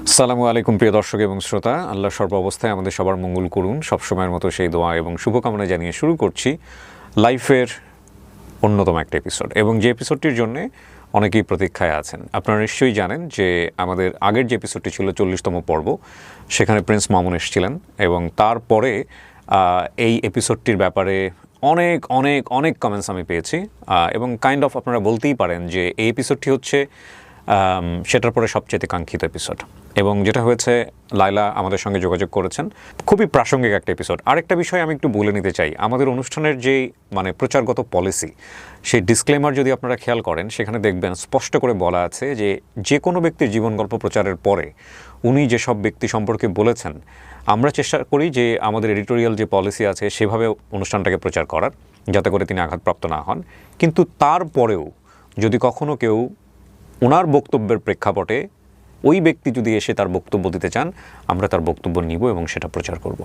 আসসালামু আলাইকুম প্রিয় দর্শক এবং শ্রোতা, আল্লাহ সর্ব অবস্থায় আমাদের সবার মঙ্গল করুন। সবসময়ের মতো সেই দোয়া এবং শুভকামনা জানিয়ে শুরু করছি লাইফের অন্যতম একটা এপিসোড, এবং যে এপিসোডটির জন্য অনেকেই প্রতীক্ষায় আছেন। আপনারা নিশ্চয়ই জানেন যে আমাদের আগের যে এপিসোডটি ছিল 40তম পর্ব, সেখানে প্রিন্স মামুন এসেছিলেন, এবং তারপরে এই এপিসোডটির ব্যাপারে অনেক অনেক অনেক কমেন্টস আমি পেয়েছি, এবং কাইন্ড অফ আপনারা বলতেই পারেন যে এই এপিসোডটি হচ্ছে সেটার পরে সবচেয়ে কাঙ্ক্ষিত এপিসোড। এবং যেটা হয়েছে, লায়লা আমাদের সঙ্গে যোগাযোগ করেছেন, খুবই প্রাসঙ্গিক একটা এপিসোড। আরেকটা বিষয় আমি একটু বলে নিতে চাই, আমাদের অনুষ্ঠানের যে প্রচারগত পলিসি, সেই ডিসক্লেমার যদি আপনারা খেয়াল করেন, সেখানে দেখবেন স্পষ্ট করে বলা আছে যে যে কোনো ব্যক্তির জীবন গল্প প্রচারের পরে উনি যেসব ব্যক্তি সম্পর্কে বলেছেন, আমরা চেষ্টা করি যে আমাদের এডিটোরিয়াল যে পলিসি আছে সেভাবে অনুষ্ঠানটাকে প্রচার করার, যাতে করে তিনি আঘাতপ্রাপ্ত না হন। কিন্তু তারপরেও যদি কখনো কেউ ওনার বক্তব্যের প্রেক্ষাপটে ওই ব্যক্তি যদি এসে তার বক্তব্য দিতে চান, আমরা তার বক্তব্য নিব এবং সেটা প্রচার করব।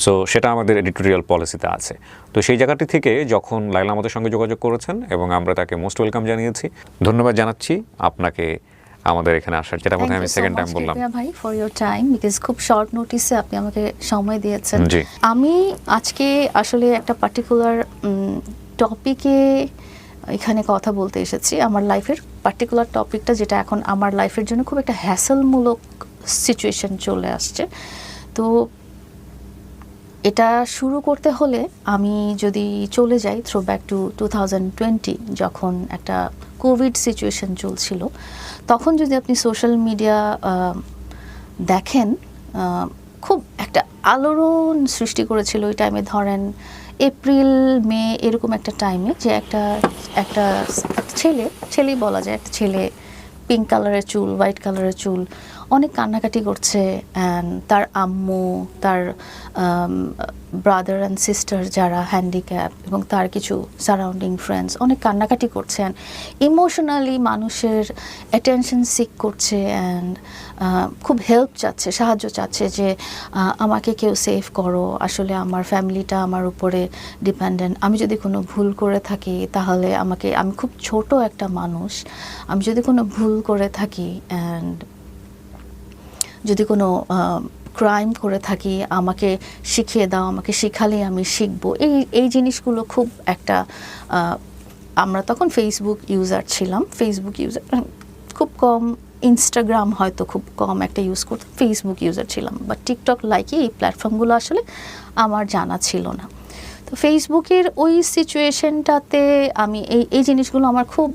সো সেটা আমাদের এডিটোরিয়াল পলিসিতে আছে। তো সেই জায়গাটি থেকে যখন লায়লা আমাদের সঙ্গে যোগাযোগ করেছেন এবং আমরা তাকে মোস্ট ওয়েলকাম জানিয়েছি, ধন্যবাদ জানাচ্ছি আপনাকে আমাদের এখানে আসার, যেটা বোধহয় আমি সেকেন্ড টাইম বললাম। ভাই ফর ইওর টাইম, বিকজ খুব শর্ট নোটিসে আপনি আমাকে সময় দিয়েছেন। আমি আজকে আসলে একটা পার্টিকুলার টপিকে এখানে কথা বলতে এসেছি। আমার লাইফের পার্টিকুলার টপিকটা, যেটা এখন আমার লাইফের জন্য খুব একটা হ্যাসেলমূলক সিচুয়েশন চলে আসছে। তো এটা শুরু করতে হলে আমি যদি চলে যাই থ্রো ব্যাক টু 2020, যখন একটা কোভিড সিচুয়েশন চলছিল, তখন যদি আপনি সোশ্যাল মিডিয়া দেখেন, খুব একটা আলোড়ন সৃষ্টি করেছিল ওই টাইমে। ধরেন এপ্রিল মে এরকম একটা টাইমে, যে একটা ছেলেই বলা যায়, একটা ছেলে পিঙ্ক কালারের চুল, হোয়াইট কালারের চুল, অনেক কান্নাকাটি করছে, অ্যান্ড তার আম্মু, তার ব্রাদার অ্যান্ড সিস্টার যারা হ্যান্ডিক্যাপ, এবং তার কিছু সারাউন্ডিং ফ্রেন্ডস অনেক কান্নাকাটি করছেন, ইমোশনালি মানুষের অ্যাটেনশন সিক করছে, অ্যান্ড খুব হেল্প চাচ্ছে, সাহায্য চাচ্ছে, যে আমাকে কেউ সেভ করো, আসলে আমার ফ্যামিলিটা আমার উপরে ডিপেন্ডেন্ট, আমি যদি কোনো ভুল করে থাকি তাহলে আমি খুব ছোট একটা মানুষ, আমি যদি কোনো ভুল করে থাকি অ্যান্ড যদি কোনো ক্রাইম করে থাকি, আমাকে শিখিয়ে দাও, আমাকে শিখালেই আমি শিখবো। এই জিনিসগুলো খুব একটা, আমরা তখন ফেসবুক ইউজার ছিলাম, ফেসবুক ইউজার খুব কম, ইনস্টাগ্রাম হয়তো খুব কম একটা ইউজ করতাম, ফেসবুক ইউজার ছিলাম, বা টিকটক লাইকি এই প্ল্যাটফর্মগুলো আসলে আমার জানা ছিল না। তো ফেসবুকের ওই সিচুয়েশনটাতে আমি এই জিনিসগুলো আমার খুব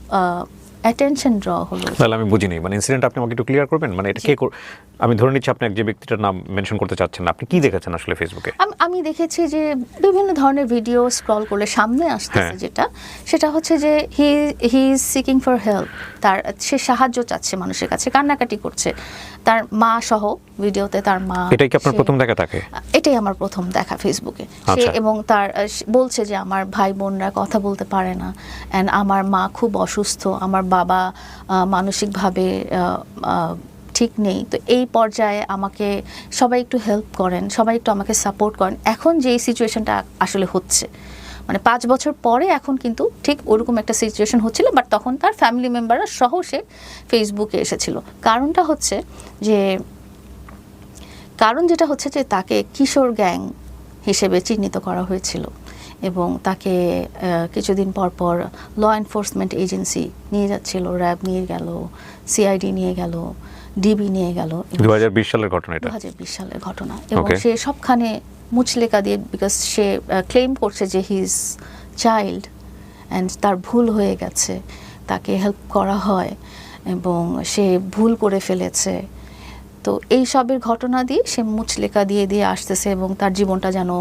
অ্যাটেনশন ড্র হলো। তাহলে আমি বুঝিনি, ইনসিডেন্ট আপনি আমাকে একটু ক্লিয়ার করবেন? এটা কে, আমি ধরে নিচ্ছি আপনি যে ব্যক্তিটার নাম মেনশন করতে চাচ্ছেন না, আপনি কি দেখেছেন আসলে ফেসবুকে? আমি দেখেছি যে বিভিন্ন ধরনের ভিডিও স্ক্রল করলে সামনে আসতেছে, সেটা হচ্ছে যে he is seeking for help, সে সাহায্য চাচ্ছে মানুষের কাছে, কান্নাকাটি করছে, তার মা সহ ভিডিওতে, তার মা। এটাই কি আপনার প্রথম দেখা থাকে? এটাই আমার প্রথম দেখা ফেসবুকে। এবং তার বলছে যে আমার ভাই বোনরা কথা বলতে পারে না, অ্যান্ড আমার মা খুব অসুস্থ, আমার বাবা মানসিকভাবে ঠিক নেই, তো এই পর্যায়ে আমাকে সবাই একটু হেল্প করেন, সবাই একটু আমাকে সাপোর্ট করেন। এখন যে সিচুয়েশনটা আসলে হচ্ছে, 5 বছর পরে এখন কিন্তু ঠিক ওরকম একটা সিচুয়েশন হচ্ছিল, বাট তখন তার ফ্যামিলি মেম্বাররা সহ সে ফেসবুকে এসেছিল। কারণটা হচ্ছে যে তাকে কিশোর গ্যাং হিসেবে চিহ্নিত করা হয়েছিল, এবং তাকে কিছুদিন পর ল এনফোর্সমেন্ট এজেন্সি নিয়ে যাচ্ছিল, র্যাব নিয়ে গেল, সিআইডি নিয়ে গেল, ডিবি নিয়ে গেল। 2020 সালের ঘটনা, এটা 2020 সালের ঘটনা। এবং সে সবখানে মুচলেকা দিয়ে, বিকজ সে ক্লেম করছে যে হি ইজ চাইল্ড অ্যান্ড তার ভুল হয়ে গেছে, তাকে হেল্প করা হয় এবং সে ভুল করে ফেলেছে। তো এই সবের ঘটনা দিয়ে সে মুচলেকা দিয়ে আসতেছে, এবং তার জীবনটা যেন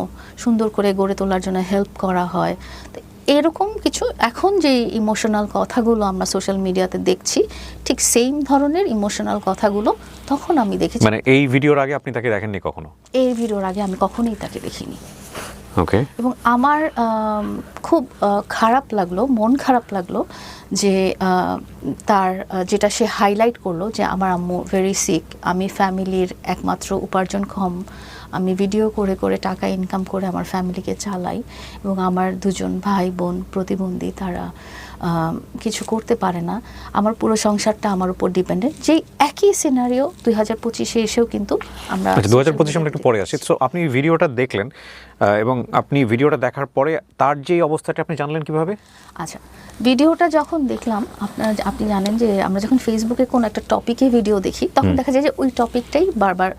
সুন্দর করে গড়ে তোলার জন্য হেল্প করা হয়। তো এরকম কিছু, এখন যে ইমোশনাল কথাগুলো আমরা সোশ্যাল মিডিয়াতে দেখছি, ঠিক সেম ধরনের ইমোশনাল কথাগুলো তখন আমি দেখেছি। এই ভিডিওর আগে আপনি তাকে দেখেননি কখনো? এই ভিডিওর আগে আমি কখনোই তাকে দেখিনি। ওকে। এবং আমার খুব খারাপ লাগলো, মন খারাপ লাগলো যে তার যেটা সে হাইলাইট করলো, যে আমার আম্মু ভেরি সিক, আমি ফ্যামিলির একমাত্র উপার্জনক্ষম, আমি ভিডিও করে করে টাকা ইনকাম করে আমার ফ্যামিলিকে চালাই, এবং আমার 2 ভাই বোন প্রতিবন্ধী, তারা কিছু করতে পারে না, আমার পুরো সংসারটা আমার উপর ডিপেন্ডেন্ট। যেই একই সিনারিও 2025-এ এসেও কিন্তু আমরা 2025 আমরা একটু পরে আসি। সো আপনি ভিডিওটা দেখলেন এবং আপনি ভিডিওটা দেখার পরে তার যে অবস্থাটা আপনি জানলেন কিভাবে? আচ্ছা, ভিডিওটা যখন দেখলাম, আপনি জানেন যে আমরা যখন ফেসবুকে কোন একটা টপিকে ভিডিও দেখি তখন দেখা যায় যে ওই টপিকটাই বারবার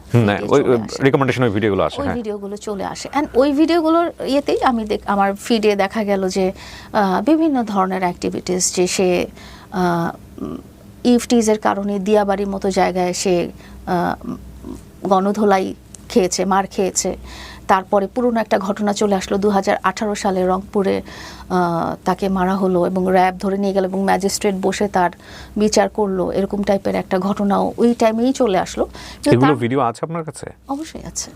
ওই রিকমেন্ডেশনের ভিডিওগুলো আসে, ওই ভিডিওগুলো চলে আসে। অ্যান্ড ওই ভিডিওগুলোর ইয়েতেই আমার ফিডে দেখা গেল যে বিভিন্ন ধরনের অ্যাক্টিভিটিস, যে সে ইফটিজের কারণে দিয়াবাড়ির মতো জায়গায় সে গণধোলাই খেয়েছে, মার খেয়েছে। তারপরে পুরনো একটা ঘটনা চলে আসলো 2018 সালে রংপুরে তাকে মারা হলো এবং র্যাব ধরে নিয়ে গেল এবং ম্যাজিস্ট্রেট বসে তার বিচার করলো, এরকম টাইপের একটা ঘটনাও ওই টাইমেই চলে আসলো। এগুলো ভিডিও আছে আপনার কাছে? অবশ্যই আছে,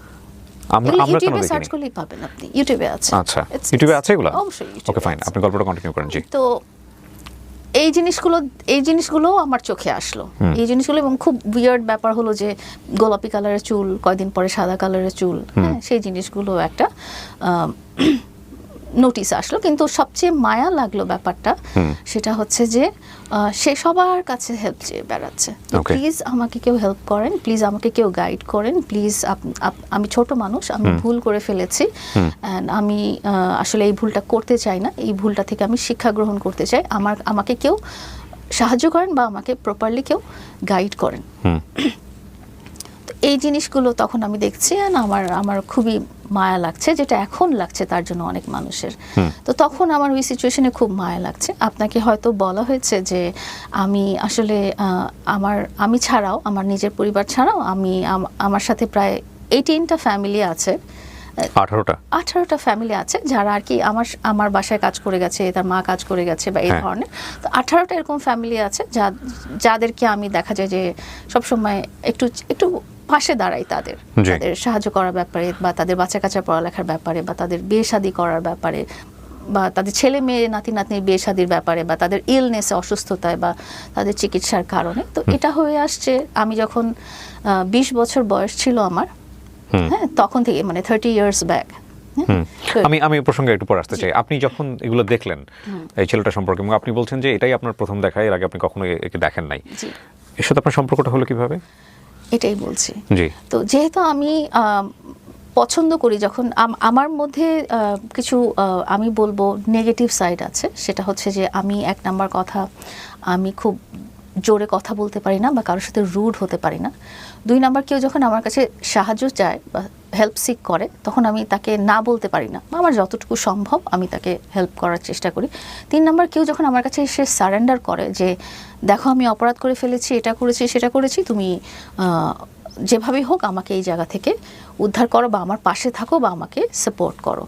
আমরা ইউটিউবে সার্চ করলেই পাবেন, আপনি ইউটিউবে আছে। আচ্ছা, ইউটিউবে আছে এগুলো? অবশ্যই। ওকে, ফাইন, আপনি গল্পটা কন্টিনিউ করেন। জি। তো এই জিনিসগুলো আমার চোখে আসলো, এই জিনিসগুলো। এবং খুব উইয়ার্ড ব্যাপার হলো যে গোলাপি কালারের চুল, কয়দিন পরে সাদা কালারের চুল, হ্যাঁ, সেই জিনিসগুলো একটা নোটিস আসলো। কিন্তু সবচেয়ে মায়া লাগলো ব্যাপারটা, সেটা হচ্ছে যে সে সবার কাছে হেল্প চেয়ে বেড়াচ্ছে। প্লিজ আমাকে কেউ হেল্প করেন, প্লিজ আমাকে কেউ গাইড করেন, প্লিজ আমি ছোট মানুষ, আমি ভুল করে ফেলেছি, অ্যান্ড আমি আসলে এই ভুলটা করতে চাই না, এই ভুলটা থেকে আমি শিক্ষা গ্রহণ করতে চাই, আমাকে কেউ সাহায্য করেন বা আমাকে প্রপারলি কেউ গাইড করেন। এই জিনিসগুলো তখন আমি দেখছি, আর আমার খুবই মায়া লাগছে, যেটা এখন লাগছে তার জন্য অনেক মানুষের। তো তখন আমার ওই সিচুয়েশনে খুব মায়া লাগছে। আপনাকে হয়তো বলা হয়েছে যে আমি আসলে আমি ছাড়াও, আমার নিজের পরিবার ছাড়াও, আমার সাথে প্রায় 18টা ফ্যামিলি আছে, 18টা ফ্যামিলি আছে যারা আর কি আমার বাসায় কাজ করে গেছে, তার মা কাজ করে গেছে বা এই ধরনের। তো 18টা এরকম ফ্যামিলি আছে যাদেরকে আমি দেখা যায় যে সবসময় একটু পাশে দাঁড়াই, তাদের সাহায্য করার ব্যাপারে, বা তাদের বাচ্চা কাচ্চা পড়ালেখার ব্যাপারে, বা তাদের বিয়ে শাদী করার ব্যাপারে, বা তাদের ছেলে মেয়ে নাতি নাতনির বিয়ে শাদীর ব্যাপারে, বা তাদের ইলনেসে, অসুস্থতায়, বা তাদের চিকিৎসার কারণে। তো এটা হয়ে আসছে আমি যখন 20 বছর বয়স ছিল আমার, হ্যাঁ, তখন থেকে, মানে 30 years ব্যাক। আমি প্রসঙ্গে একটু পরে আসতে চাই। আপনি যখন এগুলো দেখলেন এই ছেলেটা সম্পর্কে, এবং আপনি বলছেন যে এটাই আপনার প্রথম দেখা, এর আগে আপনি কখনো একে দেখেন নাই, এর সাথে আপনার সম্পর্কটা হলো কিভাবে? এটাই বলছি। তো যেহেতু আমি পছন্দ করি, যখন আমার মধ্যে কিছু আমি বলবো নেগেটিভ সাইড আছে, সেটা হচ্ছে যে আমি এক নাম্বার কথা, আমি খুব জোরে কথা বলতে পারি না বা কারোর সাথে রুড হতে পারি না। 2 নাম্বার, কেউ যখন আমার কাছে সাহায্য চায় বা হেল্প সিক করে, তখন আমি তাকে না বলতে পারি না, আমার যতটুকু সম্ভব আমি তাকে হেল্প করার চেষ্টা করি। 3 নাম্বার, কেউ যখন আমার কাছে এসে সারেন্ডার করে যে দেখো আমি অপরাধ করে ফেলেছি, এটা করেছি সেটা করেছি, তুমি যেভাবেই হোক আমাকে এই জায়গা থেকে উদ্ধার করো, বা আমার পাশে থাকো, বা আমাকে সাপোর্ট করো।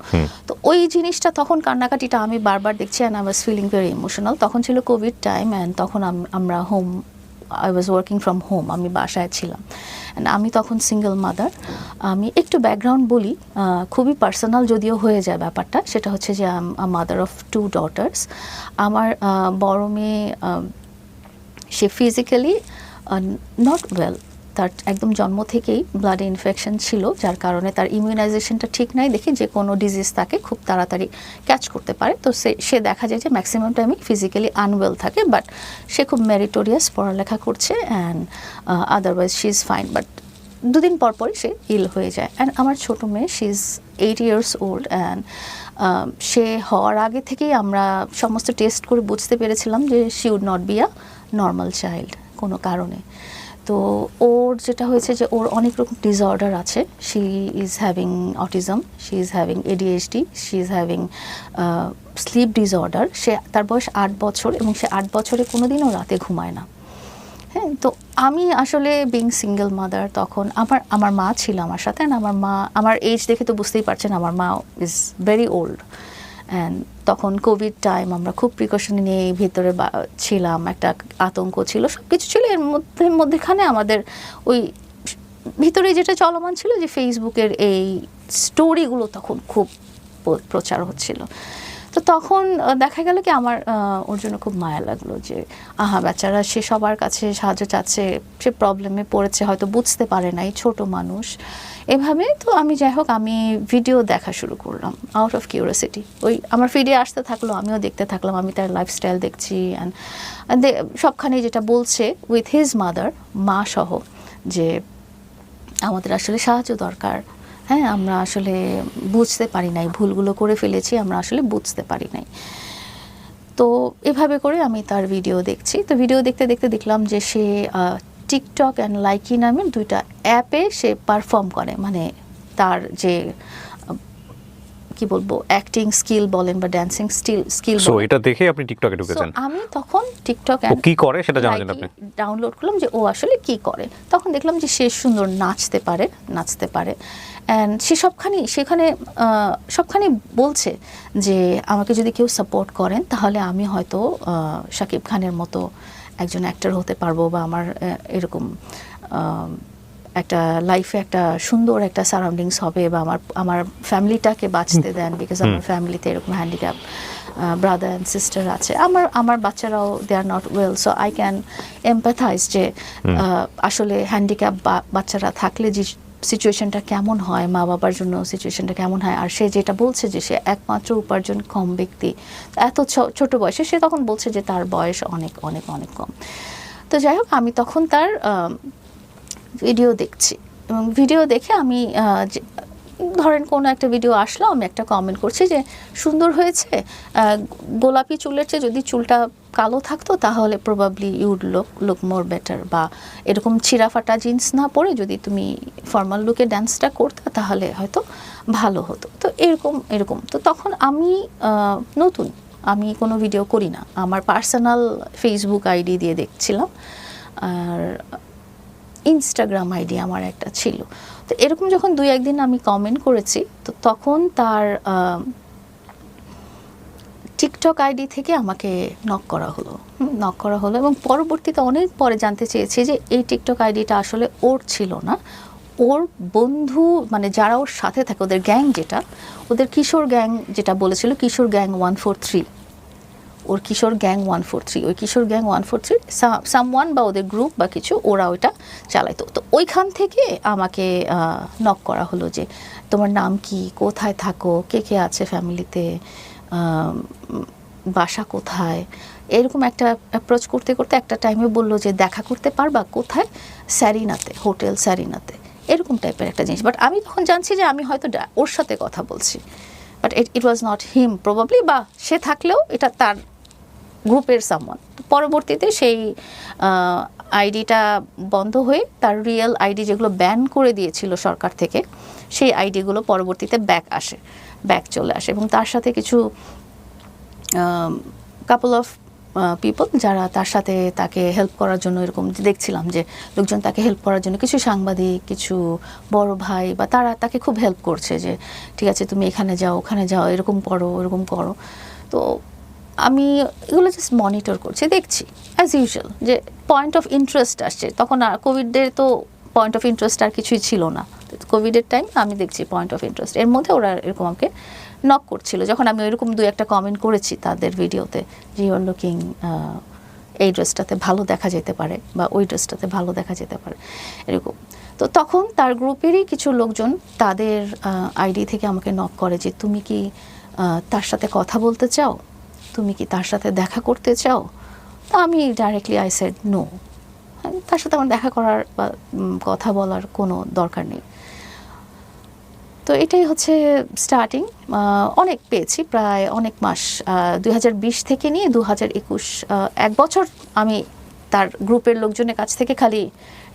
তো ওই জিনিসটা, তখন কান্নাকাটিটা আমি বারবার দেখছি, and I was feeling very emotional. তখন ছিল কোভিড টাইম, অ্যান্ড তখন আমরা I was working from home, আমি বাসায় ছিলাম, অ্যান্ড আমি তখন সিঙ্গেল মাদার। আমি একটু ব্যাকগ্রাউন্ড বলি, খুবই পার্সোনাল যদিও হয়ে যায় ব্যাপারটা, সেটা হচ্ছে যে আই মাদার অফ 2 daughters। আমার বড় মেয়ে, সে ফিজিক্যালি নট ওয়েল, তার একদম জন্ম থেকেই ব্লাডে ইনফেকশন ছিল, যার কারণে তার ইমিউনাইজেশনটা ঠিক নাই দেখে যে কোনো ডিজিজ তাকে খুব তাড়াতাড়ি ক্যাচ করতে পারে। তো সে দেখা যায় যে ম্যাক্সিমাম টাইমে ফিজিক্যালি আনওয়েল থাকে, বাট সে খুব মেরিটোরিয়াস পড়ালেখা করছে, and otherwise she is fine. But 2 দিন পরই সে ইল হয়ে যায়। অ্যান্ড আমার ছোটো মেয়ে, she is 8 years old, and সে হওয়ার আগে থেকেই আমরা সমস্ত টেস্ট করে বুঝতে পেরেছিলাম যে she would not be a normal child কোনো কারণে। তো ওর যেটা হয়েছে যে ওর অনেক রকম ডিসঅর্ডার আছে। She is having autism, she is having ADHD, she is having sleep disorder. তার বয়স 8 বছর, এবং সে 8 বছরে কোনোদিনও রাতে ঘুমায় না। হ্যাঁ, তো আমি আসলে বিং সিঙ্গেল মাদার, তখন আমার মা ছিল আমার সাথে, আমার এজ দেখে তো বুঝতেই পারছেন, আমার মা ইজ ভেরি ওল্ড। অ্যান্ড তখন কোভিড টাইম, আমরা খুব প্রিকশন নিয়ে ভিতরে ছিলাম, একটা আতঙ্ক ছিল, সব কিছু ছিল। এর মধ্যেখানে আমাদের ওই ভিতরে যেটা চলমান ছিল যে ফেসবুকের এই স্টোরিগুলো তখন খুব প্রচার হচ্ছিল। তো তখন দেখা গেল কি আমার ওর জন্য খুব মায়া লাগলো যে বেচারা, সে সবার কাছে সাহায্য চাচ্ছে, সে প্রবলেমে পড়েছে, হয়তো বুঝতে পারে না, এই ছোট মানুষ, এভাবে তো আমি যাই হোক আমি ভিডিও দেখা শুরু করলাম আউট অফ কিউরিওসিটি। ওই আমার ফিডে আসতে থাকলো, আমিও দেখতে থাকলাম, আমি তার লাইফস্টাইল দেখছি অ্যান্ড সবখানে যেটা বলছে উইথ হিজ মাদার, মা সহ, যে আমাদের আসলে সাহায্য দরকার, হ্যাঁ আমরা আসলে বুঝতে পারি নাই, ভুলগুলো করে ফেলেছি, আমরা আসলে বুঝতে পারি নাই। তো এভাবে করে আমি তার ভিডিও দেখছি। তো ভিডিও দেখতে দেখতে দেখলাম যে সে টিকটক অ্যান্ড লাইকি নামের 2টা অ্যাপে সে পারফর্ম করে, মানে তার যে কি বলবো অ্যাক্টিং স্কিল বলেন বা ড্যান্সিং স্কিল। সো এটা দেখে আপনি টিকটকে ঢুকেছেন? আমি তখন টিকটক ও কি করে সেটা জানার জন্য আপনি ডাউনলোড করলাম যে ও আসলে কি করে। তখন দেখলাম যে সে সুন্দর নাচতে পারে অ্যান্ড সে সেখানে সবখানে বলছে যে আমাকে যদি কেউ সাপোর্ট করেন তাহলে আমি হয়তো শাকিব খানের মতো একজন অ্যাক্টর হতে পারবো, বা আমার এরকম একটা লাইফে একটা সুন্দর একটা সারাউন্ডিংস হবে, বা আমার ফ্যামিলিটাকে বাঁচতে দেন, বিকজ আমার ফ্যামিলিতে এরকম হ্যান্ডিক্যাপ ব্রাদার অ্যান্ড সিস্টার আছে, আমার বাচ্চারাও they are not well, so I can empathise যে আসলে হ্যান্ডিক্যাপ বাচ্চারা থাকলে যে সিচুয়েশনটা কেমন হয়, মা বাবার জন্য সিচুয়েশনটা কেমন হয়। আর সে যেটা বলছে যে সে একমাত্র উপার্জন কম ব্যক্তি, এত ছোট বয়সে, সে তখন বলছে যে তার বয়স অনেক অনেক অনেক কম। তো যাই হোক আমি তখন তার ভিডিও দেখছি, এবং ভিডিও দেখে আমি ধরেন কোনো একটা ভিডিও আসলো, আমি একটা কমেন্ট করছি যে সুন্দর হয়েছে, গোলাপি চুলের চেয়ে যদি চুলটা কালো থাকতো তাহলে প্রবাবলি ইউড লুক মোর বেটার, বা এরকম ছিঁড়াফাটা জিন্স না পরে যদি তুমি ফর্মাল লুকে ডান্সটা করতে তাহলে হয়তো ভালো হতো। তো এরকম তো তখন আমি নতুন, আমি কোনো ভিডিও করি না, আমার পার্সোনাল ফেসবুক আইডি দিয়ে দেখছিলাম, আর ইনস্টাগ্রাম আইডি আমার একটা ছিল। তো এরকম যখন 2-1 দিন আমি কমেন্ট করেছি, তো তখন তার টিকটক আইডি থেকে আমাকে নক করা হলো এবং পরবর্তীতে অনেক পরে জানতে চেয়েছি যে এই টিকটক আইডিটা আসলে ওর ছিল না, ওর বন্ধু, মানে যারা ওর সাথে থাকে, ওদের গ্যাং, ওদের কিশোর গ্যাং যেটা বলেছিল, কিশোর গ্যাং 143, ওর কিশোর গ্যাং 143, ওই কিশোর গ্যাং 143 সামওয়ান বা ওদের গ্রুপ বা কিছু, ওরা ওইটা চালাইতো। তো ওইখান থেকে আমাকে নক করা হলো যে তোমার নাম কি, কোথায় থাকো, কে আছে ফ্যামিলিতে, বাসা কোথায়, এরকম একটা অ্যাপ্রোচ করতে করতে একটা টাইমে বললো যে দেখা করতে পারবা কোথায়, স্যারিনাতে, হোটেল স্যারিনাতে, এরকম টাইপের একটা জিনিস। বাট আমি তখন জানছি যে আমি হয়তো ওর সাথে কথা বলছি, but it was not him probably, বা সে থাকলেও এটা তার গ্রুপের সামওয়ান। পরবর্তীতে সেই আইডিটা বন্ধ হয়ে তার রিয়েল আইডি যেগুলো ব্যান করে দিয়েছিল সরকার থেকে, সেই আইডিগুলো পরবর্তীতে ব্যাক চলে আসে, এবং তার সাথে কিছু কাপল অফ পিপল যারা তার সাথে তাকে হেল্প করার জন্য, এরকম দেখছিলাম যে লোকজন তাকে হেল্প করার জন্য, কিছু সাংবাদিক, কিছু বড় ভাই, বা তারা তাকে খুব হেল্প করছে যে ঠিক আছে তুমি এখানে যাও, ওখানে যাও, এরকম করো। তো আমি এগুলো জাস্ট মনিটর করছি, দেখছি অ্যাজ ইউজুয়াল যে পয়েন্ট অফ ইন্টারেস্ট আসছে। তখন আর কোভিডের তো পয়েন্ট অফ ইন্টারেস্ট আর কিছুই ছিল না, কোভিডের টাইম আমি দেখছি পয়েন্ট অফ ইন্টারেস্ট, এর মধ্যে ওরা এরকম আমাকে নক করছিল, যখন আমি এরকম 2-1টা কমেন্ট করেছি তাদের ভিডিওতে যে ইউ আর লুকিং, এই ড্রেসটাতে ভালো দেখা যেতে পারে, বা ওই ড্রেসটাতে ভালো দেখা যেতে পারে, এরকম। তো তখন তার গ্রুপেরই কিছু লোকজন তাদের আইডি থেকে আমাকে নক করে যে তুমি কি তার সাথে কথা বলতে চাও, তুমি কি তার সাথে দেখা করতে চাও। তা আমি ডাইরেক্টলি আই সেড নো, তার সাথে আমার দেখা করার বা কথা বলার কোনো দরকার নেই। তো এটাই হচ্ছে স্টার্টিং। অনেক পেয়েছি, প্রায় অনেক মাস, 2020 থেকে নিয়ে 2021, 1 বছর আমি তার গ্রুপের লোকজনের কাছ থেকে খালি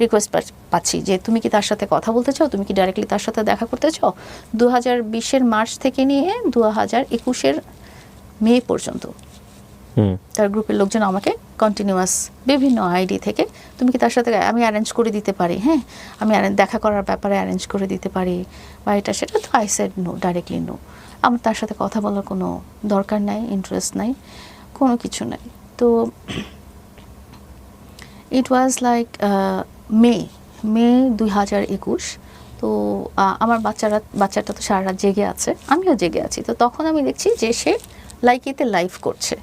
রিকোয়েস্ট পাচ্ছি যে তুমি কি তার সাথে কথা বলতে চাও, তুমি কি ডাইরেক্টলি তার সাথে দেখা করতে চাও। 2020-এর মার্চ থেকে নিয়ে 2021-এর মে পর্যন্ত তার গ্রুপের লোকজন আমাকে কন্টিনিউয়াস বিভিন্ন আইডি থেকে তুমি কি তার সাথে, আমি অ্যারেঞ্জ করে দিতে পারি, হ্যাঁ আমি দেখা করার ব্যাপারে অ্যারেঞ্জ করে দিতে পারি, বা এটা সেটা। তো I said no, directly no, আমার তার সাথে কথা বলার কোনো দরকার নাই, ইন্টারেস্ট নাই, কোনো কিছু নাই। তো ইট ওয়াজ লাইক মে 2021। তো আমার বাচ্চাটা তো সারা রাত জেগে আছে, আমিও জেগে আছি। তো তখন আমি দেখছি যে সে লাইকিতে লাইভ করছে,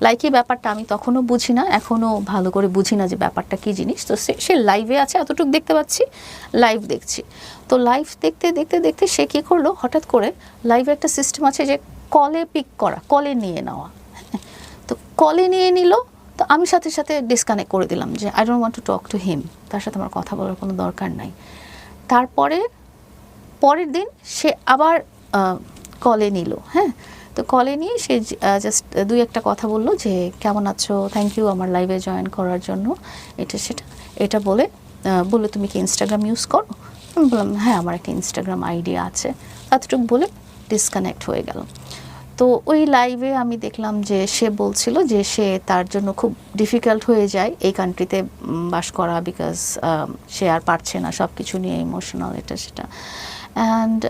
লাইকি ব্যাপারটা আমি তখনও বুঝি না, এখনও ভালো করে বুঝি না যে ব্যাপারটা কী জিনিস। তো সে লাইভে আছে, এতটুকু দেখতে পাচ্ছি, লাইভ দেখছি। তো লাইভ দেখতে দেখতে দেখতে সে কী করলো, হঠাৎ করে লাইভে একটা সিস্টেম আছে যে কলে পিক করা, কলে নিয়ে নেওয়া। তো কলে নিয়ে নিল, তো আমি সাথে সাথে ডিসকানেক্ট করে দিলাম যে I don't want to talk to him, তার সাথে আমার কথা বলার কোনো দরকার নাই। তারপরে পরের দিন সে আবার কলে নিল, হ্যাঁ। তো কলে নিয়ে সে জাস্ট দুই একটা কথা বললো যে কেমন আছো, থ্যাংক ইউ আমার লাইভে জয়েন করার জন্য, এটা সেটা, এটা বলে বললো তুমি কি ইনস্টাগ্রাম ইউজ করো? আমি বললাম হ্যাঁ আমার একটা ইনস্টাগ্রাম আইডি আছে, এতটুকু বলে ডিসকানেক্ট হয়ে গেল। তো ওই লাইভে আমি দেখলাম যে সে বলছিল যে সে তার জন্য খুব ডিফিকাল্ট হয়ে যায় এই কান্ট্রিতে বাস করা, বিকজ সে আর পারছে না সব কিছু নিয়ে, ইমোশনাল এটা সেটা। অ্যান্ড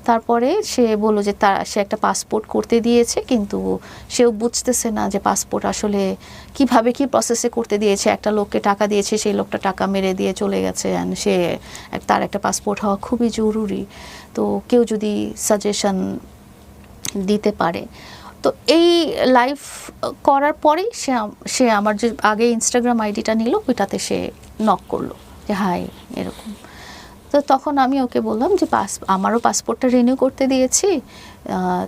তারপরে সে বললো যে সে একটা পাসপোর্ট করতে দিয়েছে, কিন্তু সেও বুঝতেছে না যে পাসপোর্ট আসলে কিভাবে কি প্রসেসে করতে দিয়েছে। একটা লোককে টাকা দিয়েছে, সেই লোকটা টাকা মেরে দিয়ে চলে গেছে, অ্যান্ড তার একটা পাসপোর্ট হওয়া খুবই জরুরি। তো কেউ যদি সাজেশন দিতে পারে। তো এই লাইভ করার পরেই সে আমার যে আগে ইনস্টাগ্রাম আইডিটা নিল, ওইটাতে সে নক করলো যে হাই এরকম। তো তখন আমি ওকে বললাম যে আমারও পাসপোর্টটা রিনিউ করতে দিয়েছি,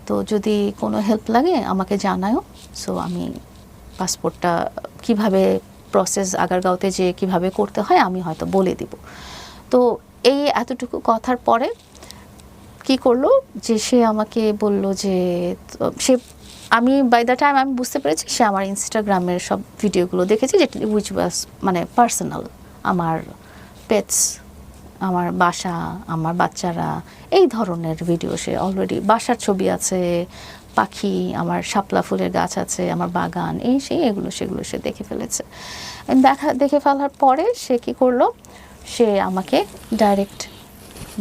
তো যদি কোনো হেল্প লাগে আমাকে জানাও। সো আমি পাসপোর্টটা কিভাবে প্রসেস আগারগাঁওতে যে কিভাবে করতে হয় আমি হয়তো বলে দিব। তো এই এতটুকু কথার পরে কি করলো যে সে আমাকে বলল যে আমি বাই দ্য টাইম আমি বুঝতে পেরেছি সে আমার ইনস্টাগ্রামের সব ভিডিওগুলো দেখেছি, যেটা উইচ ওয়াজ মানে পার্সোনাল, আমার পেটস, আমার বাসা, আমার বাচ্চারা, এই ধরনের ভিডিও। সে অলরেডি বাসার ছবি আছে, পাখি, আমার শাপলা ফুলের গাছ আছে, আমার বাগান, এই সেই সেগুলো সে দেখে ফেলেছে। দেখে ফেলার পরে সে কি করলো, সে আমাকে ডাইরেক্ট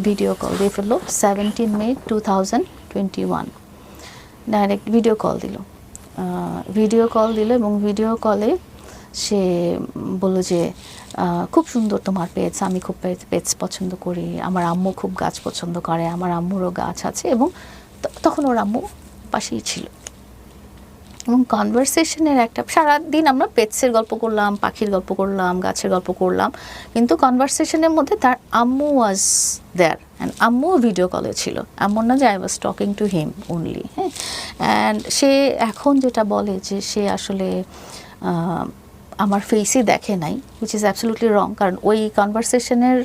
ভিডিও কল দিয়ে ফেললো। 17 মে 2021 ডাইরেক্ট ভিডিও কল দিল এবং ভিডিও কলে সে বললো যে খুব সুন্দর তোমার পেটস, আমি খুব পেটস পছন্দ করি, আমার আম্মু খুব গাছ পছন্দ করে, আমার আম্মুরও গাছ আছে। এবং তখন ওর আম্মু পাশেই ছিল, এবং কনভারসেশনের একটা সারাদিন আমরা পেটসের গল্প করলাম, পাখির গল্প করলাম, গাছের গল্প করলাম, কিন্তু কনভারসেশনের মধ্যে তার আম্মু ওয়াজ দেয়ার, অ্যান্ড আম্মু ভিডিও কলে ছিল। এমন না যে I was talking to him only, হ্যাঁ। অ্যান্ড সে এখন যেটা বলে যে সে আসলে আমার ফেসই দেখে নাই, হুইচ ইজ অ্যাবসলিউটলি রং, কারণ ওই কনভারসেশনের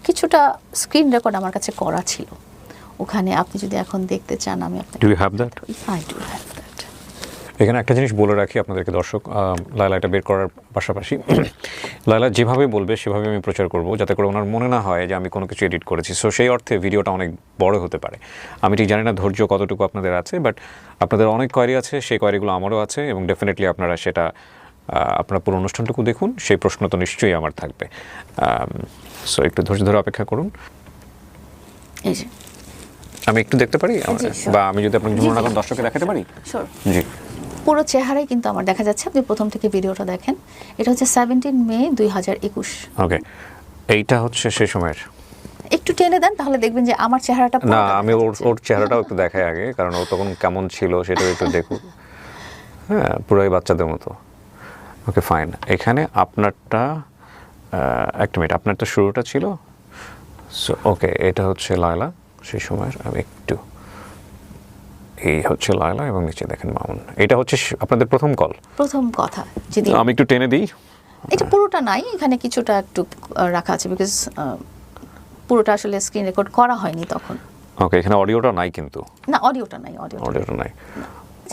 কিছুটা স্ক্রিন রেকর্ড আমার কাছে করা ছিল ওখানে। আপনি যদি এখন দেখতে চান আমি আপনাকে, do you have that? I do have that. এখানে একটা জিনিস বলে রাখি আপনাদেরকে দর্শক, লায়লা এটা বের করার পাশাপাশি লায়লা যেভাবে বলবে সেভাবে আমি প্রচার করব, যাতে করে ওনার মনে না হয় যে আমি কোনো কিছু এডিট করেছি। সো সেই অর্থে ভিডিওটা অনেক বড় হতে পারে। আমি ঠিক জানি না ধৈর্য কতটুকু আপনাদের আছে, বাট আপনাদের অনেক কোয়ারি আছে, সেই কোয়ারিগুলো আমারও আছে, এবং ডেফিনেটলি আপনারা সেটা আপনার পুরো অনুষ্ঠানটুকু দেখুন, সেই প্রশ্ন তো নিশ্চয়ই আমার থাকবে। সো একটু ধৈর্য ধরে অপেক্ষা করুন। এই যে আমি একটু দেখতে পারি, বা আমি যদি আপনাকে যমুনাগর দর্শকে দেখাতে পারি? জি, পুরো চেহারাই কিন্তু আমার দেখা যাচ্ছে, আপনি প্রথম থেকে ভিডিওটা দেখেন। এটা হচ্ছে 17 মে 2021। ওকে, এইটা হচ্ছে সেই সময়ের। একটু টেনে দেন তাহলে দেখবেন যে আমার চেহারাটা না, আমি ওর চেহারাটাও একটু দেখাই আগে, কারণ ও তখন কেমন ছিল সেটাও একটু দেখুন। হ্যাঁ, পুরোই বাচ্চাদের মতো। Okay fine. এখানে আপনারটা একটা মিনিট, আপনার তো শুরুটা ছিল। সো ওকে, এটা হচ্ছে লায়লা সেই সময়ের। আমি একটু, এই হচ্ছে লায়লা, এবং নিচে দেখেন মামুন। এটা হচ্ছে আপনাদের প্রথম কথা। যদি আমি একটু টেনে দিই, এটা পুরোটা নাই, এখানে কিছুটা একটু রাখা আছে, বিকজ পুরোটা আসলে স্ক্রিন রেকর্ড করা হয়নি তখন। ওকে, এখানে অডিওটা নাই কিন্তু। না, অডিওটা নাই।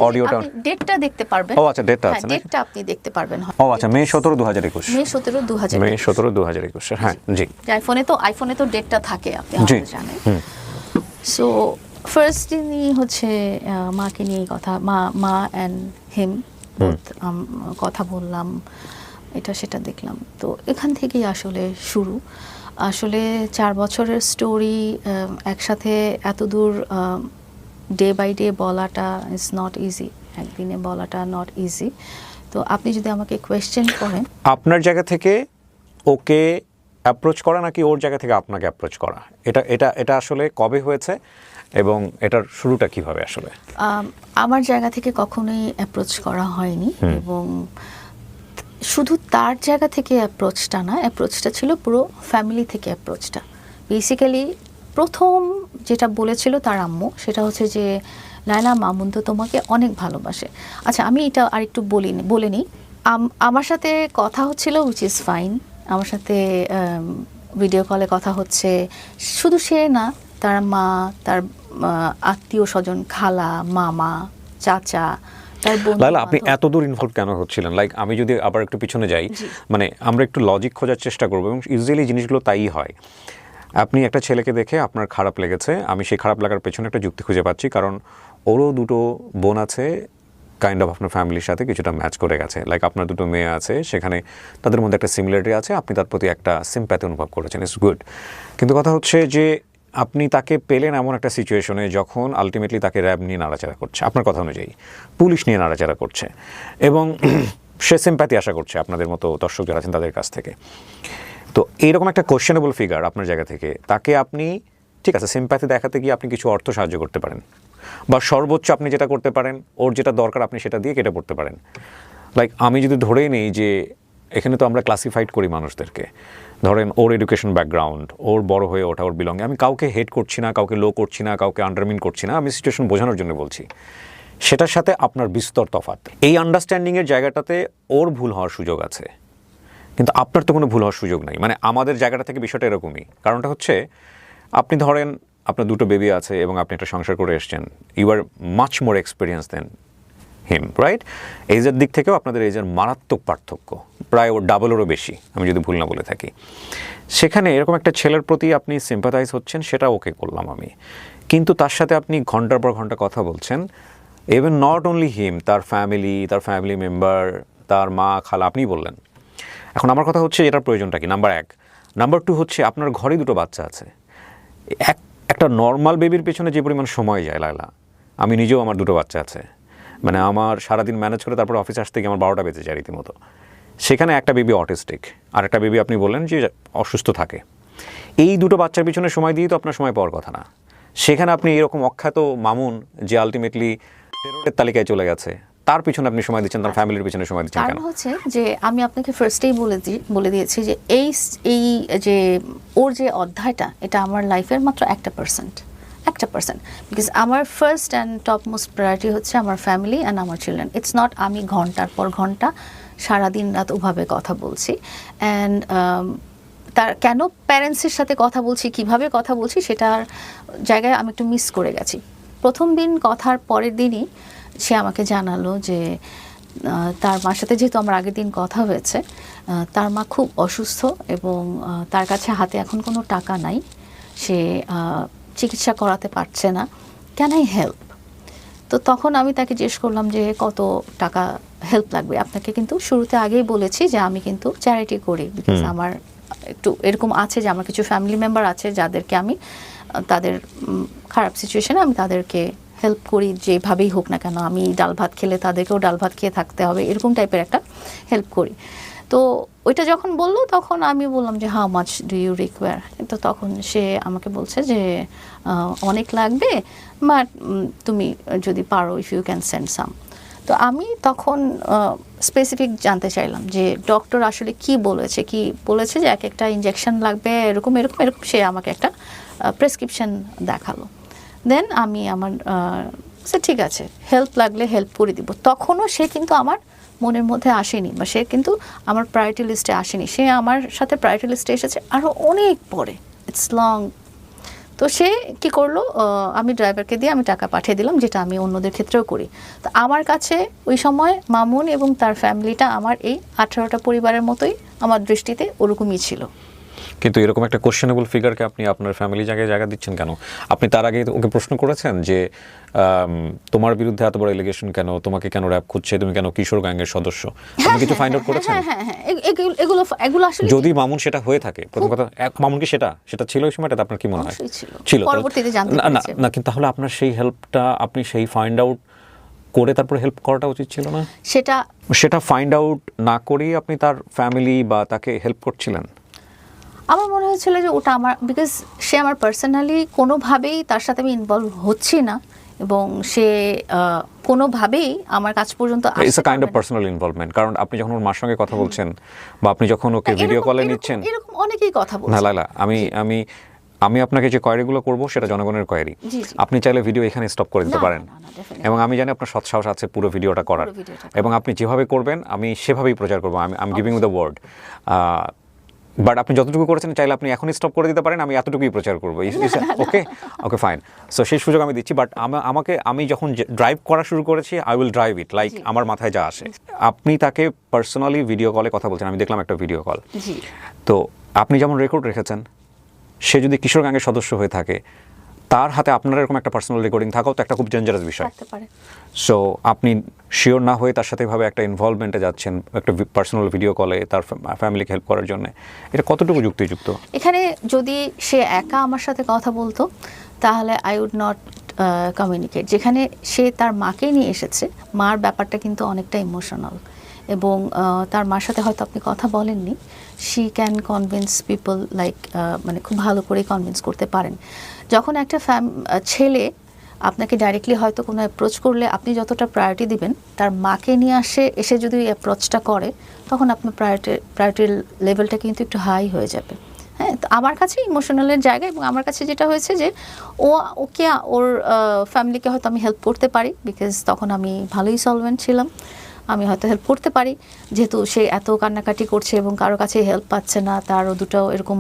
অডিওটা ডেটটা দেখতে পারবেন। ও আচ্ছা, ডেটটা আছে, ডেটটা আপনি দেখতে পারবেন। ও আচ্ছা, মে 17, 2021। মে 17, 2021। হ্যাঁ জি। আইফোনে তো ডেটটা থাকে, আপনি হয়তো জানেন। সো ফার্স্ট দিনই হচ্ছে মাকে নিয়ে মা অ্যান্ড হিম কথা বললাম, এটা সেটা দেখলাম। তো এখান থেকেই আসলে শুরু। আসলে 4 বছরের স্টোরি একসাথে এত দূর ডে বাই ডে বলাটা ইজ নট ইজি, একদিনে বলাটা নট ইজি। তো আপনি যদি আমাকে কোয়েশ্চেন করেন, আপনার জায়গা থেকে ওকে অ্যাপ্রোচ করা নাকি ওর জায়গা থেকে আপনাকে অ্যাপ্রোচ করা? এটা এটা এটা আসলে কবে হয়েছে এবং এটার শুরুটা কিভাবে আসলে? আমার জায়গা থেকে কখনোই অ্যাপ্রোচ করা হয়নি, এবং শুধু তার জায়গা থেকে অ্যাপ্রোচটা না, অ্যাপ্রোচটা ছিল পুরো ফ্যামিলি থেকে অ্যাপ্রোচটা। বেসিক্যালি প্রথম যেটা বলেছিল তার আম্মু, সেটা হচ্ছে যে লায়লা, মামুন তো তোমাকে অনেক ভালোবাসে। আচ্ছা, আমি এটা আরেকটু বলে নিই। আমার সাথে কথা হচ্ছিল, উইচ ইজ ফাইন। আমার সাথে ভিডিও কলে কথা হচ্ছে, শুধু সে না, তার মা, তার আত্মীয় স্বজন, খালা, মামা, চাচা, তার বন্ধু। লায়লা, আপনি এত দূর ইনভলভ কেন হচ্ছিলেন? লাইক আমি যদি আবার একটু পিছনে যাই, মানে আমরা একটু লজিক খোঁজার চেষ্টা করবো, এবং ইউজুয়ালি জিনিসগুলো তাই হয়। আপনি একটা ছেলেকে দেখে আপনার খারাপ লেগেছে, আমি সেই খারাপ লাগার পেছনে একটা যুক্তি খুঁজে পাচ্ছি, কারণ ওরও দুটো বোন আছে, কাইন্ড অফ আপনার ফ্যামিলির সাথে কিছুটা ম্যাচ করে গেছে। লাইক আপনার দুটো মেয়ে আছে, সেখানে তাদের মধ্যে একটা সিমিলারিটি আছে, আপনি তার প্রতি একটা সিম্প্যাথি অনুভব করেছেন, ইটস গুড। কিন্তু কথা হচ্ছে যে আপনি তাকে পেলেন এমন একটা সিচুয়েশনে যখন আলটিমেটলি তাকে র্যাব নিয়ে নাড়াচাড়া করছে, আপনার কথা অনুযায়ী পুলিশ নিয়ে নাড়াচাড়া করছে, এবং সে সিম্প্যাথি আশা করছে আপনাদের মতো দর্শক যারা আছেন তাদের কাছ থেকে। তো এইরকম একটা কোয়েশ্চেনেবল ফিগার আপনার জায়গা থেকে, তাকে আপনি ঠিক আছে সিম্প্যাথি দেখাতে গিয়ে আপনি কিছু অর্থ সাহায্য করতে পারেন, বা সর্বোচ্চ আপনি যেটা করতে পারেন, ওর যেটা দরকার আপনি সেটা দিয়ে কেটে পড়তে পারেন। লাইক আমি যদি ধরেই নেই যে এখানে তো আমরা ক্লাসিফাইড করি মানুষদেরকে, ধরেন ওর এডুকেশন ব্যাকগ্রাউন্ড, ওর বড় হয়ে ওঠা, ওর বিলঙ্গে, আমি কাউকে হেট করছি না, কাউকে লো করছি না, কাউকে আন্ডারমিন করছি না, আমি সিচুয়েশন বোঝানোর জন্য বলছি। সেটার সাথে আপনার বিস্তর তফাৎ। এই আন্ডারস্ট্যান্ডিংয়ের জায়গাটাতে ওর ভুল হওয়ার সুযোগ আছে, কিন্তু আপনার তো কোনো ভুল হওয়ার সুযোগ নাই। মানে আমাদের জায়গাটা থেকে বিষয়টা এরকমই। কারণটা হচ্ছে, আপনি ধরেন আপনার দুটো বেবি আছে এবং আপনি একটা সংসার করে এসছেন, you are much more experience than him, right? এজের দিক থেকেও আপনাদের এজের মারাত্মক পার্থক্য, প্রায় ওর ডাবলেরও বেশি, আমি যদি ভুল না বলে থাকি। সেখানে এরকম একটা ছেলের প্রতি আপনি সিম্পাথাইজ হচ্ছেন, সেটা ওকে করলাম আমি, কিন্তু তার সাথে আপনি ঘন্টার পর ঘন্টা কথা বলছেন, ইভেন নট অনলি হিম, তার ফ্যামিলি মেম্বার, তার মা, খালা, আপনিই বললেন। এখন আমার কথা হচ্ছে এটার প্রয়োজনটা কি, নাম্বার 1। নাম্বার 2 হচ্ছে আপনার ঘরেই দুটো বাচ্চা আছে। একটা নর্মাল বেবির পেছনে যে পরিমাণ সময় যায় লায়লা, আমি নিজেও, আমার দুটো বাচ্চা আছে, মানে আমার সারাদিন ম্যানেজ করে তারপর অফিস আসতে গিয়ে আমার 12টা বেজে যায় রীতিমতো। সেখানে একটা বেবি অটিস্টিক, আর একটা বেবি আপনি বললেন যে অসুস্থ থাকে। এই দুটো বাচ্চার পিছনে সময় দিয়ে তো আপনার সময় পাওয়ার কথা না। সেখানে আপনি এরকম অখ্যাত মামুন, যে আলটিমেটলি টেররের তালিকায় চলে গেছে, তার পিছনে আপনি সময় দিচ্ছেন, তার ফ্যামিলির পিছনে সময় দিচ্ছেন কেন? কারণ হচ্ছে যে আমি আপনাকে ফার্স্টেই বলে দিয়েছি যে এই যে ওর যে অধ্যায়টা, এটা আমার লাইফের মাত্র 1%, বিকজ আমার first and top most priority হচ্ছে আমার ফ্যামিলি অ্যান্ড আমার চিলড্রেন। ইটস নট আমি ঘন্টার পর ঘন্টা সারাদিন রাত ওভাবে কথা বলছি, অ্যান্ড তার কেন প্যারেন্টসের সাথে কথা বলছি, কিভাবে কথা বলছি, সেটার জায়গায় আমি একটু মিস করে গেছি। প্রথম দিন কথার পরের দিনই সে আমাকে জানালো যে তার মার সাথে, যেহেতু আমার আগের দিন কথা হয়েছে, তার মা খুব অসুস্থ এবং তার কাছে হাতে এখন কোনো টাকা নাই, সে চিকিৎসা করাতে পারছে না, ক্যান আই হেল্প? তো তখন আমি তাকে জিজ্ঞেস করলাম যে কত টাকা হেল্প লাগবে। আপনাকে কিন্তু শুরুতে আগেই বলেছি যে আমি কিন্তু চ্যারিটি করি, বিকজ আমার একটু এরকম আছে যে আমার কিছু ফ্যামিলি মেম্বার আছে যাদেরকে আমি তাদের খারাপ সিচুয়েশনে আমি তাদেরকে হেল্প করি, যেভাবেই হোক না কেন। আমি ডাল ভাত খেলে তাদেরকেও ডাল ভাত খেয়ে থাকতে হবে, এরকম টাইপের একটা হেল্প করি। তো ওইটা যখন বললো তখন আমি বললাম যে how much do you require? তো তখন সে আমাকে বলছে যে অনেক লাগবে, বাট তুমি যদি পারো, ইফ ইউ ক্যান সেন্ড সাম। তো আমি তখন স্পেসিফিক জানতে চাইলাম যে ডক্টর আসলে কি বলেছে যে এক একটা ইনজেকশন লাগবে, এরকম সে আমাকে একটা প্রেসক্রিপশন দেখালো। দেন আমি আমার ঠিক আছে, হেল্প লাগলে হেল্প করে দিব। তখনও সে কিন্তু আমার মনের মধ্যে আসেনি, বা সে কিন্তু আমার প্রায়োরিটি লিস্টে আসেনি। সে আমার সাথে প্রায়োরিটি লিস্টে এসেছে আরও অনেক পরে, ইটস লং। তো সে কি করলো, আমি ড্রাইভারকে দিয়ে আমি টাকা পাঠিয়ে দিলাম, যেটা আমি অন্যদের ক্ষেত্রেও করি। তো আমার কাছে ওই সময় মামুন এবং তার ফ্যামিলিটা আমার এই 18টা পরিবারের মতোই আমার দৃষ্টিতে ওরকমই ছিল। কিন্তু এরকম একটা কোশ্চেনেবল ফিগারকে আপনি আপনার ফ্যামিলি জায়গা দিচ্ছেন কেন? আপনি তার আগে ওকে প্রশ্ন করেছেন যে তোমার বিরুদ্ধে এত বড় এলিগেশন কেন, তোমাকে কেন র‍্যাব খুঁজছে, তুমি কেন কিশোর গ্যাংয়ের সদস্য? আপনি কিছু ফাইন্ড আউট করেছেন? হ্যাঁ, এগুলো আসলে যদি মামুন সেটা হয়ে থাকে, প্রথম কথা, মামুন কি সেটা ছিল ওই সময়টাতে? আপনার কি মনে হয় ছিল? পরবর্তীতে জানতে পেরেছি না, কিন্তু তাহলে আপনার সেই হেল্পটা, আপনি সেই ফাইন্ড আউট করে তারপর হেল্প করাটা উচিত ছিল না? সেটা ফাইন্ড আউট না করেই আপনি তার ফ্যামিলি বা তাকে হেল্প করছিলেন? আমার মনে হয়েছিল যে ওটা আমার, বিকজ সে আমার পার্সোনালি কোনোভাবেই তার সাথে আমি ইনভলভ হচ্ছি না, এবং সে কোনোভাবেই আমার কাছ পর্যন্ত it's a kind of personal involvement, কারণ আপনি যখন ওর মার সঙ্গে কথা বলছেন বা আপনি যখন ওকে ভিডিও কলে নিচ্ছেন, এরকম অনেকেই কথা বলছে। না লাইলা, আমি আপনাকে যে কোয়েরিগুলো করব সেটা জনগণের কোয়েরি। আপনি চাইলে ভিডিও এখানে স্টপ করে দিতে পারেন, এবং আমি জানি আপনার সৎসাহস আছে পুরো ভিডিওটা করার, এবং আপনি যেভাবে করবেন আমি সেভাবেই প্রচার করবো। I am giving you the word. But আপনি যতটুকু করেছেন চাইলে আপনি এখনই স্টপ করে দিতে পারেন, আমি এতটুকুই প্রচার করবো। ওকে ওকে ফাইন। সো সেই সুযোগ আমি দিচ্ছি, বাট আমি যখন ড্রাইভ করা শুরু করেছি, I will drive it like আমার মাথায় যা আসে। আপনি তাকে পার্সোনালি ভিডিও কলে কথা বলছেন, আমি দেখলাম একটা ভিডিও কল। তো আপনি যেমন রেকর্ড রেখেছেন, সে যদি কিশোর গ্যাংয়ের সদস্য হয়ে থাকে, তার হাতে আপনার এরকম একটা পার্সোনাল রেকর্ডিং থাকাও তো একটা খুব ডেঞ্জারাস বিষয়। সো আপনি শিওর না হয়ে তার সাথে এভাবে একটা ইনভলভমেন্টে যাচ্ছেন, একটা পার্সোনাল ভিডিও কলে তার ফ্যামিলিকে হেল্প করার জন্য, এটা কতটুকু যুক্তিযুক্ত? এখানে যদি সে একা আমার সাথে কথা বলতো তাহলে আই উড নট কমিউনিকেট। যেখানে সে তার মাকে নিয়ে এসেছে, মার ব্যাপারটা কিন্তু অনেকটা ইমোশনাল, এবং তার মার সাথে হয়তো আপনি কথা বলেননি, she can convince people like, মানে খুব ভালো করে কনভিন্স করতে পারেন। যখন একটা ছেলে আপনাকে ডাইরেক্টলি হয়তো কোনো অ্যাপ্রোচ করলে আপনি যতটা প্রায়োরিটি দিবেন, তার মাকে নিয়ে এসে যদি অ্যাপ্রোচটা করে, তখন আপনার প্রায়োরিটি লেভেলটা কিন্তু একটু হাই হয়ে যাবে। হ্যাঁ, তো আমার কাছে ইমোশনালের জায়গা, এবং আমার কাছে যেটা হয়েছে যে ওকে ওর ফ্যামিলিকে হয়তো আমি হেল্প করতে পারি, বিকজ তখন আমি ভালোই সলভেন্ট ছিলাম, আমি হয়তো হেল্প করতে পারি, যেহেতু সে এত কান্নাকাটি করছে এবং কারো কাছে হেল্প পাচ্ছে না, তারও দুটো এরকম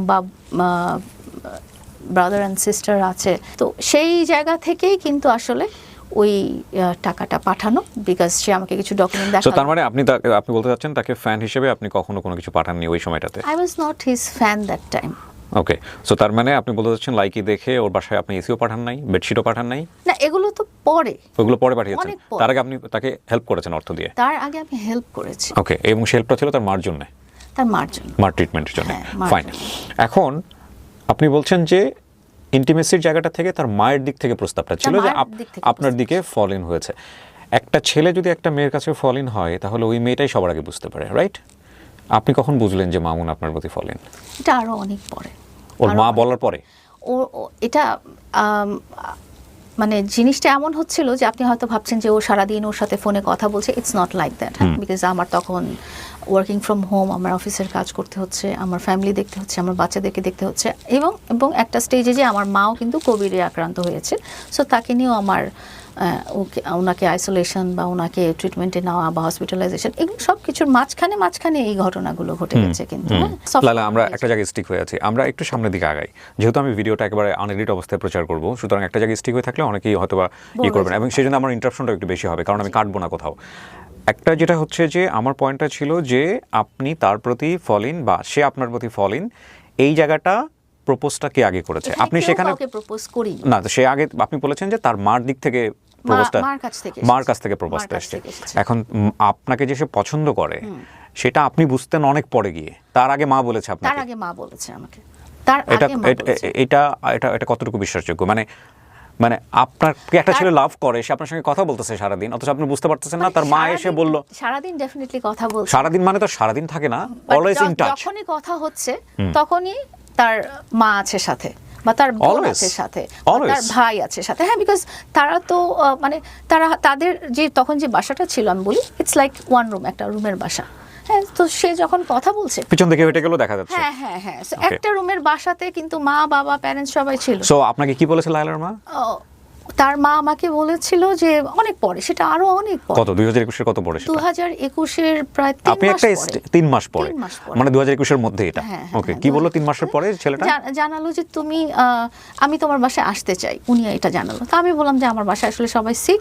ব্রাদার অ্যান্ড সিস্টার আছে। তো সেই জায়গা থেকেই কিন্তু আসলে ওই টাকাটা পাঠানো, বিকজ সে আমাকে কিছু ডকুমেন্ট দেখালো। সো তার মানে আপনি বলতে চাচ্ছেন তাকে ফ্যান হিসেবে আপনি কখনো কোনো কিছু পাঠাননি ওই সময়টাতে? I was not his fan that time. Okay, so তার মানে আপনি বলতে চাচ্ছেন লাইকি দেখে ওর বাসায় আপনি এসিও পাঠান নাই, বেডশিটও পাঠান নাই? না, এগুলো তো পরে, ওগুলো পরে পাঠিয়েছেন। তার আগে আপনি তাকে হেল্প করেছেন অর্থ দিয়ে? তার আগে আমি হেল্প করেছি। ওকে, এবং সেই হেল্পটা ছিল তার মার জন্য? তার মার জন্য, মার ট্রিটমেন্টের জন্য। ফাইন। এখন আপনি বলছেন যে ইন্টিমেসির জায়গাটা থেকে তার মায়ের দিক থেকে প্রস্তাবটা ছিল যে আপনার দিকে ফল ইন হয়েছে। একটা ছেলে যদি একটা মেয়ের কাছে ফল ইন হয়, তাহলে ওই মেয়েটাই সবার আগে বুঝতে পারে, রাইট? আপনি কখন বুঝলেন যে মামুন আপনার প্রতি ফল ইন? এটা আরো অনেক পরে, ওর মা বলার পরে? এটা মানে জিনিসটা এমন হচ্ছিল যে আপনি হয়তো ভাবছেন যে ও সারাদিন ওর সাথে ফোনে কথা বলছে, it's not like that. Because আমার তখন ওয়ার্কিং ফ্রম হোম, আমার অফিসের কাজ করতে হচ্ছে, আমার ফ্যামিলি দেখতে হচ্ছে, আমার বাচ্চাদেরকে দেখতে হচ্ছে, এবং একটা স্টেজে যে আমার মাও কিন্তু কোভিডে আক্রান্ত হয়েছে। সো তাকে নিয়েও আমার ওনাকে আইসোলেশন বা ওনাকে ট্রিটমেন্টে নেওয়া বা হসপিটালাইজেশন, এগুলো সব কিছুর মাঝখানে এই ঘটনাগুলো ঘটে গেছে। কিন্তু লালা, আমরা একটা জায়গায় স্টিক হয়ে আছি, আমরা একটু সামনের দিকে আগাই। যেহেতু আমি ভিডিওটা একেবারে আনএডিট অবস্থায় প্রচার করব, সুতরাং একটা জায়গায় স্টিক হয়ে থাকলে অনেকেই হয়তো বা করবেন, এবং সেই জন্য আমার ইন্টারাপশনটা একটু বেশি হবে, কারণ আমি কাটবো না কোথাও। একটা যেটা হচ্ছে যে আমার পয়েন্টটা ছিল যে আপনি তার প্রতি ফল ইন বা সে আপনার প্রতি ফল ইন, এই জায়গাটা প্রপোজটা কে আগে করেছে? আপনি সেখানে প্রপোজ করি না, সে আগে আপনি বলেছেন যে তার মার দিক থেকে মার কাছ থেকে প্রপোজটা এসেছে। এখন আপনাকে যে সে পছন্দ করে সেটা আপনি বুঝতেন অনেক পরে গিয়ে, তার আগে মা বলেছে আপনাকে? তার আগে মা বলেছে আমাকে। এটা কতটুকু বিশ্বাসযোগ্য? মানে আপনার একটা ছেলে লাভ করে, সে আপনার সঙ্গে কথা বলতেছে সারাদিন, অথচ আপনি বুঝতে পারতেছেন না তার মা এসে বলল সারাদিন ডেফিনেটলি কথা বলছে। সারাদিন মানে তো সারাদিন থাকে না, অলওয়েজ ইন টাচ। যখনই কথা হচ্ছে তখনই তার মা আছে সাথে, বা তার বোন আছে সাথে, তার ভাই আছে সাথে। হ্যাঁ, বিকজ তারা তো মানে তাদের যে তখন যে বাসাটা ছিল, আমি বলি ইটস লাইক ওয়ান রুম, একটা রুমের বাসা। হ্যাঁ, তো সে যখন কথা বলছে পিছন থেকে হেঁটে গেলেও দেখা যাচ্ছে। হ্যাঁ, একটা রুমের বাসাতে কিন্তু মা বাবা প্যারেন্টস সবাই ছিল। সো আপনাকে কি বলেছে লায়লার মা? তার মা আমাকে বলেছিল যে অনেক পরে, সেটা আরো অনেক পরে। কত 2021 এর কত পরে? 2021 এর প্রায় 3 মাস পরে, মানে 2021 এর মধ্যে এটা। ওকে, কি বললো 3 মাসের পরে ছেলেটা? জানালো যে আমি তোমার বাসায় আসতে চাই, উনি এটা জানালো। তো আমি বললাম যে আমার বাসায় আসলে সবাই সিক,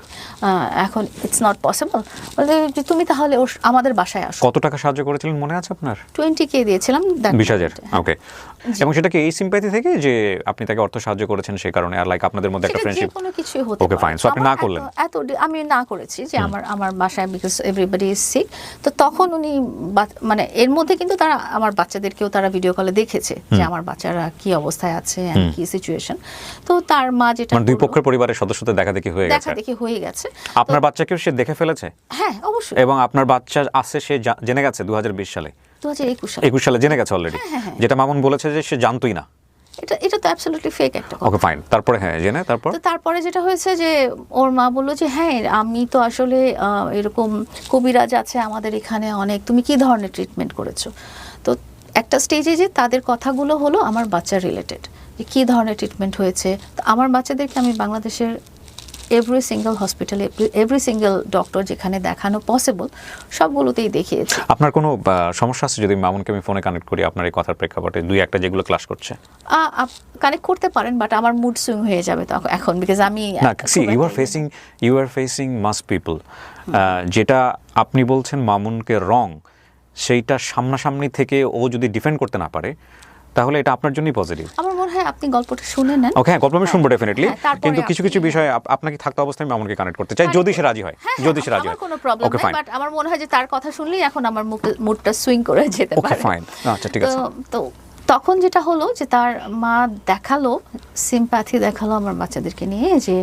এখন ইটস নট পসিবল। বলে যে তুমি তাহলে আমাদের বাসায় আসো। কত টাকা সাহায্য করেছিলেন মনে আছে আপনার? 20K দিয়েছিলাম। 20,000। ওকে, এবং সেটা কি এই সিম্প্যাথি থেকে যে আপনি তাকে অর্থ সাহায্য করেছেন সেই কারণে, আর লাইক আপনাদের মধ্যে একটা ফ্রেন্ডশিপ? কোনো কিছুই হতে ওকে, ফাইন। সো আপনি না করলেন? আমি না করেছি যে আমার বাসায়, বিকজ এভরিবডি ইজ সিক। তো তখন উনি মানে এর মধ্যে কিন্তু তারা আমার বাচ্চাদেরকেও তারা ভিডিও কলে দেখেছে যে আমার বাচ্চারা কি অবস্থায় আছে, কি সিচুয়েশন। তো তার মা যেটা, মানে দুই পক্ষের পরিবারের সদস্যদের দেখাদেখি হয়ে গেছে। আপনার বাচ্চাকেও সে দেখে ফেলেছে? হ্যাঁ, অবশ্যই। এবং আপনার বাচ্চা আছে, সে জেনে গেছে 2020 সালে? 2021 সালে। 21 সালে জেনে গেছে অলরেডি, যেটা মামুন বলেছে যে সে জানতোই না। এটা তো অ্যাবসলিউটলি ফেক একটা কথা। ওকে ফাইন, তারপরে হ্যাঁ জেনে তারপরে যেটা হয়েছে যে ওর মা বললো যে হ্যাঁ আমি তো আসলে এরকম কবিরাজ আছে আমাদের এখানে অনেক, তুমি কি ধরনের ট্রিটমেন্ট করেছো। তো একটা স্টেজে যে তাদের কথাগুলো হলো আমার বাচ্চার রিলেটেড, যে কী ধরনের ট্রিটমেন্ট হয়েছে। তো আমার বাচ্চাদেরকে আমি বাংলাদেশের এভরি সিঙ্গেল হসপিটালে, এভরি সিঙ্গেল ডক্টর যেখানে দেখানো পসিবল সবগুলোতেই দেখিয়েছি। আপনার কোনো সমস্যা আছে যদি মামুনকে আমি ফোনে কানেক্ট করি আপনার এই কথার প্রেক্ষাপটে, দুই একটা যেগুলো ক্লাস করছে? কানেক্ট করতে পারেন, বাট আমার মুড সুইং হয়ে যাবে তখন এখন, বিকজ আমি you are facing mass people. যেটা আপনি বলছেন মামুনকে রং, সেইটা সামনাসামনি থেকে ও যদি ডিফেন্ড করতে না পারে তাহলে এটা আপনার জন্যই পজিটিভ। আমার মনে হয় আপনি গল্পটা শুনে নেন। ওকে, হ্যাঁ গল্প আমি শুনবো ডেফিনেটলি, কিন্তু কিছু কিছু বিষয়ে আপনাকে থাকতে অবস্থায় আমি মামুনকে কানেক্ট করতে চাই যদি সে রাজি হয়। যদি সে রাজি হয় কোনো প্রবলেম নেই, বাট আমার মনে হয় যে তার কথা শুনলেই এখন আমার মুডটা সুইং করে যেতে পারে। ওকে ফাইন, আচ্ছা ঠিক আছে। তো তখন যেটা হলো যে তার মা দেখালো সিম্প্যাথি, দেখালো আমার বাচ্চাদেরকে নিয়ে যে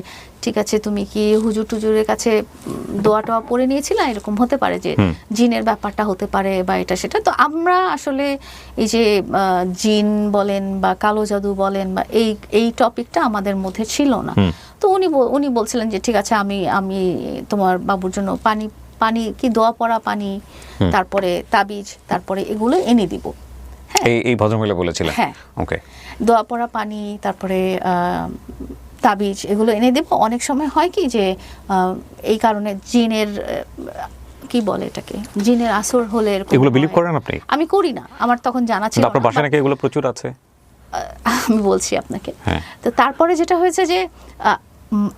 ঠিক আছে তুমি কি হুজুর টুজুরের কাছে দোয়া টোয়া পড়ে নিয়েছিলা, এরকম হতে পারে যে জিনের ব্যাপারটা হতে পারে বা এটা সেটা। তো আমরা আসলে এই যে জিন বলেন বা কালো জাদু বলেন বা এই টপিকটা আমাদের মধ্যে ছিল না। তো উনি বলছিলেন যে ঠিক আছে আমি তোমার বাবুর জন্য পানি কি দোয়া পড়া পানি, তারপরে তাবিজ, তারপরে এগুলো এনে দিব। এই ভদ্রমহিলা বলেছিলেন? হ্যাঁ, ওকে। দোয়া পড়া পানি, তারপরে তাবিজ এগুলো এনে দেব। অনেক সময় হয় কি যে এই কারণে জিনের কি বলে এটাকে, জিনের আসর হলে এগুলো বিলিভ করেন আপনি? আমি করি না, আমার তখন জানা ছিল না। আপনার বাসায় নাকি এগুলো প্রচুর আছে? আমি বলছি আপনাকে। তো তারপরে যেটা হয়েছে যে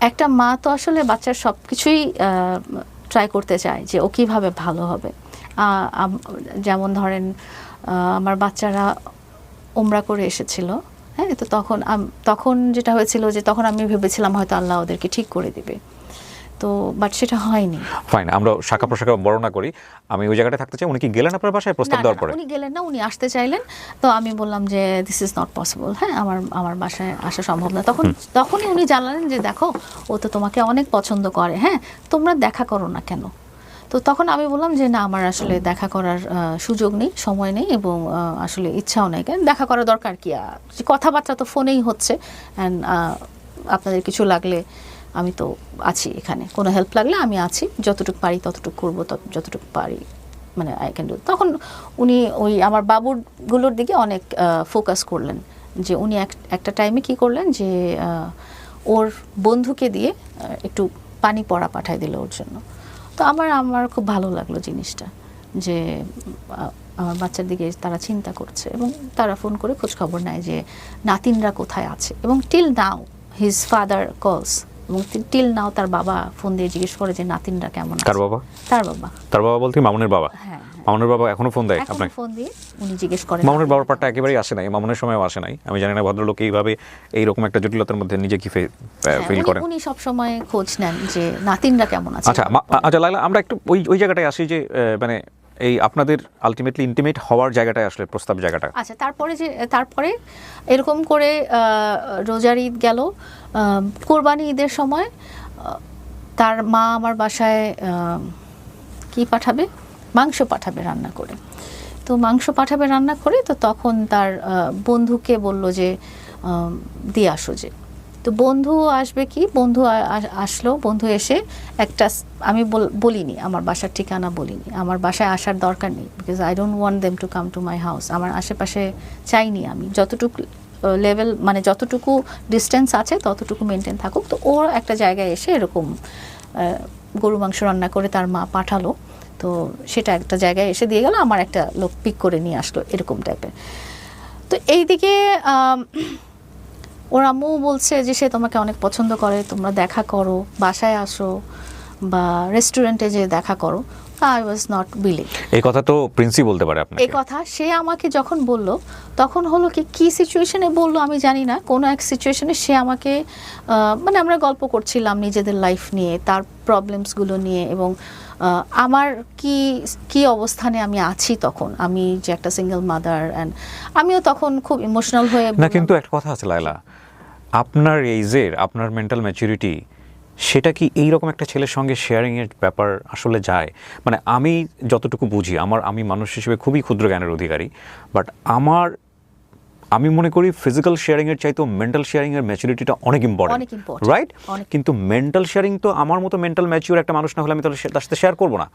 একটা মা তো আসলে বাচ্চার সবকিছুই ট্রাই করতে চায় যে ও কিভাবে ভালো হবে। যেমন ধরেন আমার বাচ্চারা ওমরা করে এসেছিল, হ্যাঁ, তো তখন যেটা হয়েছিল যে তখন আমি ভেবেছিলাম হয়তো আল্লাহ ওদেরকে ঠিক করে দিবে, তো বাট সেটা হয়নি। ফাইন, আমরা শাখা প্রশাখা বর্ণনা করি। আমি ওই জায়গাটা থাকতে চাই। উনি কি গেলেন আপনার বাসায় প্রস্তাব দেওয়ার পরে? উনি গেলেন না, উনি আসতে চাইলেন। তো আমি বললাম যে দিস ইজ নট পসিবল, হ্যাঁ আমার বাসায় আসা সম্ভব না। তখনই উনি জানালেন যে দেখো ও তো তোমাকে অনেক পছন্দ করে, হ্যাঁ তোমরা দেখা করো না কেন। তো তখন আমি বললাম যে না আমার আসলে দেখা করার সুযোগ নেই, সময় নেই, এবং আসলে ইচ্ছাও নেই। কেন দেখা করা দরকার কি, কথাবার্তা তো ফোনেই হচ্ছে। অ্যান্ড আপনাদের কিছু লাগলে আমি তো আছি এখানে, কোনো হেল্প লাগলে আমি আছি, যতটুকু পারি ততটুকু করবো, যতটুকু পারি মানে আই ক্যান ডু। তখন উনি ওই আমার বাবুরগুলোর দিকে অনেক ফোকাস করলেন, যে উনি একটা টাইমে কি করলেন যে ওর বন্ধুকে দিয়ে একটু পানি পড়া পাঠায় দিল ওর জন্য। তো আমার খুব ভালো লাগলো জিনিসটা, যে আমার বাচ্চার দিকে তারা চিন্তা করছে এবং তারা ফোন করে খোঁজ খবর নেয় যে নাতিনরা কোথায় আছে। এবং টিল নাও হিজ ফাদার কলস, এবং টিল নাও তার বাবা ফোন দিয়ে জিজ্ঞেস করে যে নাতিনরা কেমন আছে। কার বাবা? তার বাবা বলতে মামুনের বাবা? হ্যাঁ, মামুনের বাবা এখনো ফোন দেয় আপনাকে? ফোন দিয়ে উনি জিজ্ঞেস করেন। মামুনের বাবার পার্টটা একেবারেই আসে নাই, মামুনের সময়ও আসে নাই। আমি জানি না ভদ্রলোক এইভাবে এইরকম একটা জটিলতার মধ্যে নিজে কি ফিল করেন। উনি সব সময় খোঁজ নেন যে নাতিনরা কেমন আছে। আচ্ছা লাইলা, আমরা একটু ওই জায়গাটায় আসি যে মানে এই আপনাদের আলটিমেটলি ইন্টিমেট হওয়ার জায়গাটায় আসলে প্রস্তাব জায়গাটা। আচ্ছা, তারপরে এরকম করে রোজার ঈদ গেল, কোরবানি ঈদের সময় তার মা আমার বাসায় কি পাঠাবে, মাংস পাঠাবে রান্না করে। তো মাংস পাঠাবে রান্না করে, তো তখন তার বন্ধুকে বলল যে দিয়ে আসো। যে তো বন্ধু আসবে কি, বন্ধু আসলো। বন্ধু এসে একটা, আমি বলিনি আমার বাসার ঠিকানা, বলিনি আমার বাসায় আসার দরকার নেই, because I don't want them to come to my house. আমার আশেপাশে চাইনি, আমি যতটুকু লেভেল মানে যতটুকু ডিস্টেন্স আছে ততটুকু মেনটেন থাকুক। তো ওর একটা জায়গায় এসে এরকম গরু মাংস রান্না করে তার মা পাঠালো। তো সেটা একটা জায়গায় এসে দিয়ে গেল, আমার একটা লোক পিক করে নিয়ে আসলো, এরকম টাইপের। তো এইদিকে ওর আম্মু বলছে যে সে তোমাকে অনেক পছন্দ করে, তোমরা দেখা করো, বাসায় আসো বা রেস্টুরেন্টে যে দেখা করো। I was not billing. এই কথা তো প্রিন্সি বলতে পারে আপনাকে। এই কথা সে আমাকে যখন বলল, তখন হলো কি সিচুয়েশনে বললো আমি জানি না, কোনো এক সিচুয়েশনে সে আমাকে মানে আমরা গল্প করছিলাম নিজেদের লাইফ নিয়ে, তার প্রবলেমসগুলো নিয়ে, এবং আমার কি অবস্থানে আমি আছি তখন, আমি যে একটা সিঙ্গেল মাদার, অ্যান্ড আমিও তখন খুব ইমোশনাল হয়ে। না কিন্তু একটা কথা আছে লায়লা, আপনার এইজের আপনার মেন্টাল ম্যাচুরিটি সেটা কি এইরকম একটা ছেলের সঙ্গে শেয়ারিংয়ের ব্যাপার আসলে যায়? মানে আমি যতটুকু বুঝি, আমি মানুষ হিসেবে খুবই ক্ষুদ্র জ্ঞানের অধিকারী, বাট আমি মনে করি ফিজিক্যাল শেয়ারিংয়ের চাইতেও মেন্টাল শেয়ারিংয়ের ম্যাচুরিটিটা অনেক ইম্পর্টেন্ট, রাইট? কিন্তু মেন্টাল শেয়ারিং তো আমার মতো মেন্টাল ম্যাচিউর একটা মানুষ না হলে আমি তাহলে তার সাথে শেয়ার করবো না।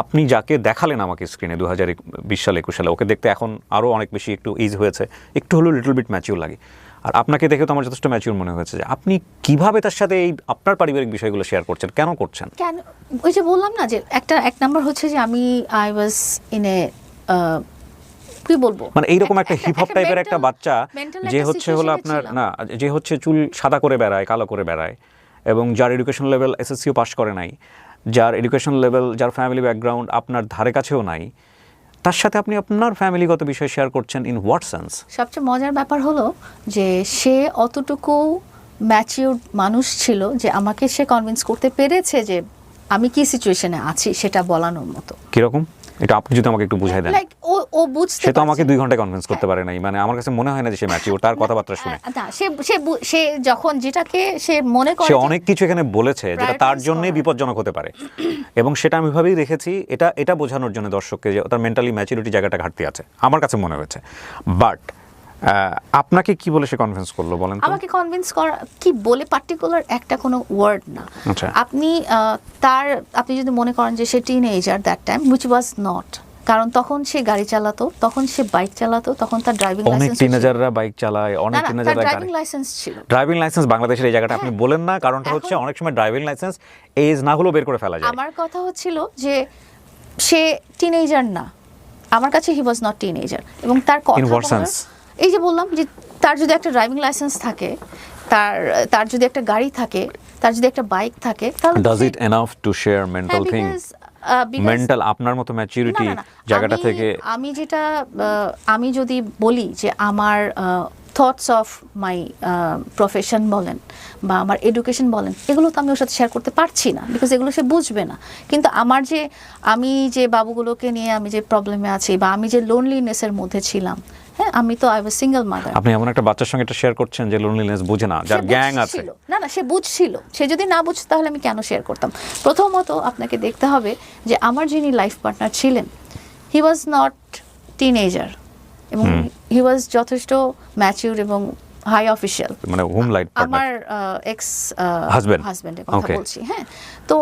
আপনি যাকে দেখালেন আমাকে স্ক্রিনে 2020 সালে 21 সালে, ওকে দেখতে এখন আরও অনেক বেশি একটু এজ হয়েছে, একটু হলেও লিটল বিট ম্যাচিউর লাগে। আর আপনাকে দেখে তো আমার যথেষ্ট ম্যাচিউর মনে হয়েছে। যে আপনি কিভাবে তার সাথে এই আপনার পারিবারিক বিষয়গুলো শেয়ার করছেন, কেন করছেন? কেন, ওই যে বললাম না যে এক নাম্বার হচ্ছে যে আই ওয়াজ ইন এ কি বলবো, মানে এইরকম একটা হিপ হপ টাইপের একটা বাচ্চা যে হচ্ছে হলো আপনার না, যে হচ্ছে চুল সাদা করে বেড়ায়, কালো করে বেড়ায়, এবং যার এডুকেশন লেভেল এসএসসিও পাস করে নাই, যার এডুকেশন লেভেল, যার ফ্যামিলি ব্যাকগ্রাউন্ড আপনার ধারে কাছেও নাই, তার সাথে আপনি আপনার ফ্যামিলিগত বিষয় শেয়ার করছেন ইন হোয়াট সেন্স? সবচেয়ে মজার ব্যাপার হলো যে সে অতটুকু ম্যাচিউর মানুষ ছিল যে আমাকে সে কনভিন্স করতে পেরেছে যে আমি কি সিচুয়েশনে আছি সেটা বলানোর মতো। কিরকম? এটা আপনি যদি আমাকে একটু বুঝাই দেন। লাইক ও বুঝতে, সে তো আমাকে 2 ঘন্টা কনভিন্স করতে পারে নাই। মানে আমার কাছে মনে হয় না যে সে ম্যাচিউর তার কথাবার্তা শুনে। না, সে যখন যেটাকে সে মনে করে, সে অনেক কিছু এখানে বলেছে যেটা তার জন্যই বিপজ্জনক হতে পারে, এবং সেটা আমি ভাবেই রেখেছি এটা বোঝানোর জন্য দর্শককে যে তার মেন্টালি ম্যাচুরিটি জায়গাটা ঘাটতি আছে, আমার কাছে মনে হয়েছে। বাট আপনাকে কি বলে সে কনভিন্স করলো বলেন তো? আমাকে কনভিন্স করা কি বলে পার্টিকুলার একটা কোনো ওয়ার্ড না। আচ্ছা, আপনি যদি মনে করেন যে সে teenager that time, which was not, কারণ তখন সে গাড়ি চালাতো, তখন সে বাইক চালাতো, তখন তার ড্রাইভিং লাইসেন্স, অনেক টিনেজাররা বাইক চালায়, অনেক টিনেজাররা ড্রাইভিং লাইসেন্স ছিল। ড্রাইভিং লাইসেন্স বাংলাদেশের এই জায়গাটা আপনি বলেন না, কারণটা হচ্ছে অনেক সময় ড্রাইভিং লাইসেন্স এজ না হলেও বের করে ফেলা যায়। আমার কথা হচ্ছিল যে সে টিনেজার না, আমার কাছে হি ওয়াজ নট টিনেজার। এবং তার কথা, এই যে বললাম যে তার যদি একটা ড্রাইভিং লাইসেন্স থাকে, তার যদি একটা গাড়ি থাকে, তার যদি একটা বাইক থাকে, তাহলে does it enough to share mental thing? Mental আপনার মতো ম্যাচুরিটি জায়গাটা থেকে আমি যদি বলি যে আমার থটস অফ মাই প্রফেশন বলেন বা আমার এডুকেশন বলেন, এগুলো তো আমি ওর সাথে শেয়ার করতে পারছি না, বিকজ এগুলো সে বুঝবে না। কিন্তু আমি যে বাবুগুলোকে নিয়ে আমি যে প্রবলেমে আছি, বা আমি যে লোনলিনেসের মধ্যে ছিলাম, হ্যাঁ, আমি তো আই ওয়াজ সিঙ্গেল মাদার। আপনি এমন একটা বাচ্চার সঙ্গে এটা শেয়ার করছেন যে লোনলিনেস বোঝে না, যার গ্যাং আছে। না, সে বুঝছিল। সে যদি না বুঝতো তাহলে আমি কেন শেয়ার করতাম? প্রথমত আপনাকে দেখতে হবে যে আমার যিনি লাইফ পার্টনার ছিলেন, হি ওয়াজ নট টিনেজার, এবং হি ওয়াজ যথেষ্ট ম্যাচিউর এবং হাই অফিশিয়াল। মানে হোম লাইফ পার্টনার, আমার এক্স হাজবেন্ডের কথা বলছি। হ্যাঁ, তো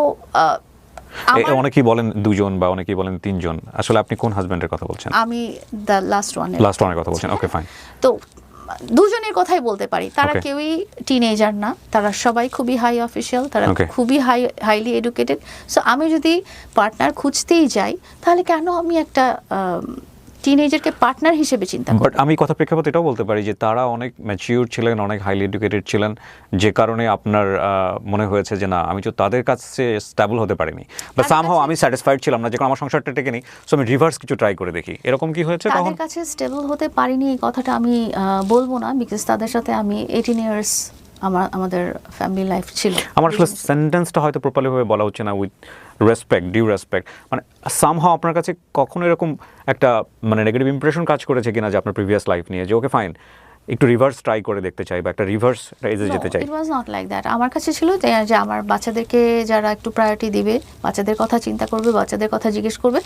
অনেকেই বলেন 2 জন বা অনেকেই বলেন 3 জন। আসলে আপনি কোন হাজবেন্ডের কথা বলছেন? আমি দ্য লাস্ট ওয়ানের কথা বলছেন। ওকে, ফাইন। তো দুজনের কথাই বলতে পারি, তারা কেউই টিনেজার না, তারা সবাই খুবই হাই অফিশিয়াল, তারা খুবই হাইলি এডুকেটেড। সো আমি যদি পার্টনার খুঁজতেই যাই, তাহলে কেন আমি একটা টিনেজারকে পার্টনার হিসেবে চিন্তা করি? বাট আমি কথা প্রেক্ষাপট এটাও বলতে পারি যে তারা অনেক ম্যাচিউর ছিলেন, অনেক হাইলি এডুকেটেড ছিলেন, যে কারণে আপনার মনে হয়েছে যে না, আমি তো তাদের কাছে স্টেবল হতে পারিনি, বা সামহাও আমি স্যাটিসফাইড ছিলাম না, যে আমার সংসারটা টেকে নি, সো আমি রিভার্স কিছু ট্রাই করে দেখি। এরকম কি হয়েছে? তাদের কাছে স্টেবল হতে পারিনি এই কথাটা আমি বলবো না, বিকজ তাদের সাথে আমি 18 ইয়ার্স আমাদের ফ্যামিলি লাইফ ছিল। আমার আসলে সেন্টেন্সটা হয়তো প্রপারলি ভাবে বলা হচ্ছে না, উইথ রেসপেক্ট, ডিউ রেসপেক্ট। মানে সামহাও আপনার কাছে কখনো এরকম একটা মানে নেগেটিভ ইমপ্রেশন কাজ করেছে কিনা যে আপনার প্রিভিয়াস লাইফ নিয়ে, যে ওকে ফাইন, একটু রিভার্স ট্রাই করে দেখতে চাই, বা একটা রিভার্স এজে যেতে চাই? ইট ওয়াজ নট লাইক দ্যাট। আমার কাছে ছিল যে আমার বাচ্চাদেরকে যারা একটু প্রায়োরিটি দিবে, বাচ্চাদের কথা চিন্তা করবে, বাচ্চাদের কথা জিজ্ঞেস করবে,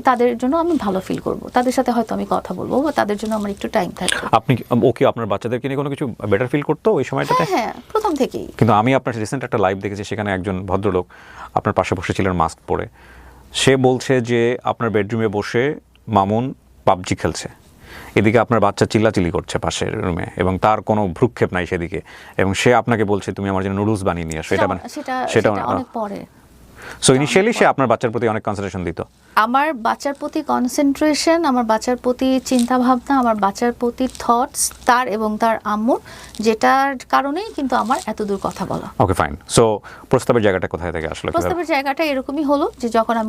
তাদের জন্য আমি ভালো ফিল করব, তাদের সাথে হয়তো আমি কথা বলবো, বা তাদের জন্য আমার একটু টাইম থাকবে। আপনি ওকে আপনার বাচ্চাদেরকে নিয়ে কোনো কিছু বেটার ফিল করতো ওই সময়টাতে? হ্যাঁ, প্রথম থেকেই। কিন্তু আমি আপনার রিসেন্ট একটা লাইভ দেখেছি, সেখানে একজন ভদ্রলোক আপনার পাশে বসেছিলেন মাস্ক পরে। সে বলছে যে আপনার বেডরুমে বসে মামুন পাবজি খেলছে, এদিকে আপনার বাচ্চা চিল্লাচিল্লি করছে পাশের রুমে, এবং তার কোনো ভ্রুক্ষেপ নাই সেদিকে, এবং সে আপনাকে বলছে তুমি আমার জন্য নুডলস বানিয়ে নিয়ে আসো। সেটা অনেক পরে। সো ইনিশিয়ালি সে আপনার বাচ্চার প্রতি অনেক কনসিডারেশন দিত? আমার বাচ্চার প্রতি কনসেন্ট্রেশন, আমার বাচ্চার প্রতি চিন্তা ভাবনা, আমার বাচ্চার প্রতি থটস তার এবং তার আম্মুর, যেটার কারণেই কিন্তু আমার এত দূর কথা বলা। ওকে, ফাইন। সো প্রস্তাবের জায়গাটা কোথায় থেকে আসলে? প্রস্তাবের জায়গাটা এরকমই হলো যে যখন আমি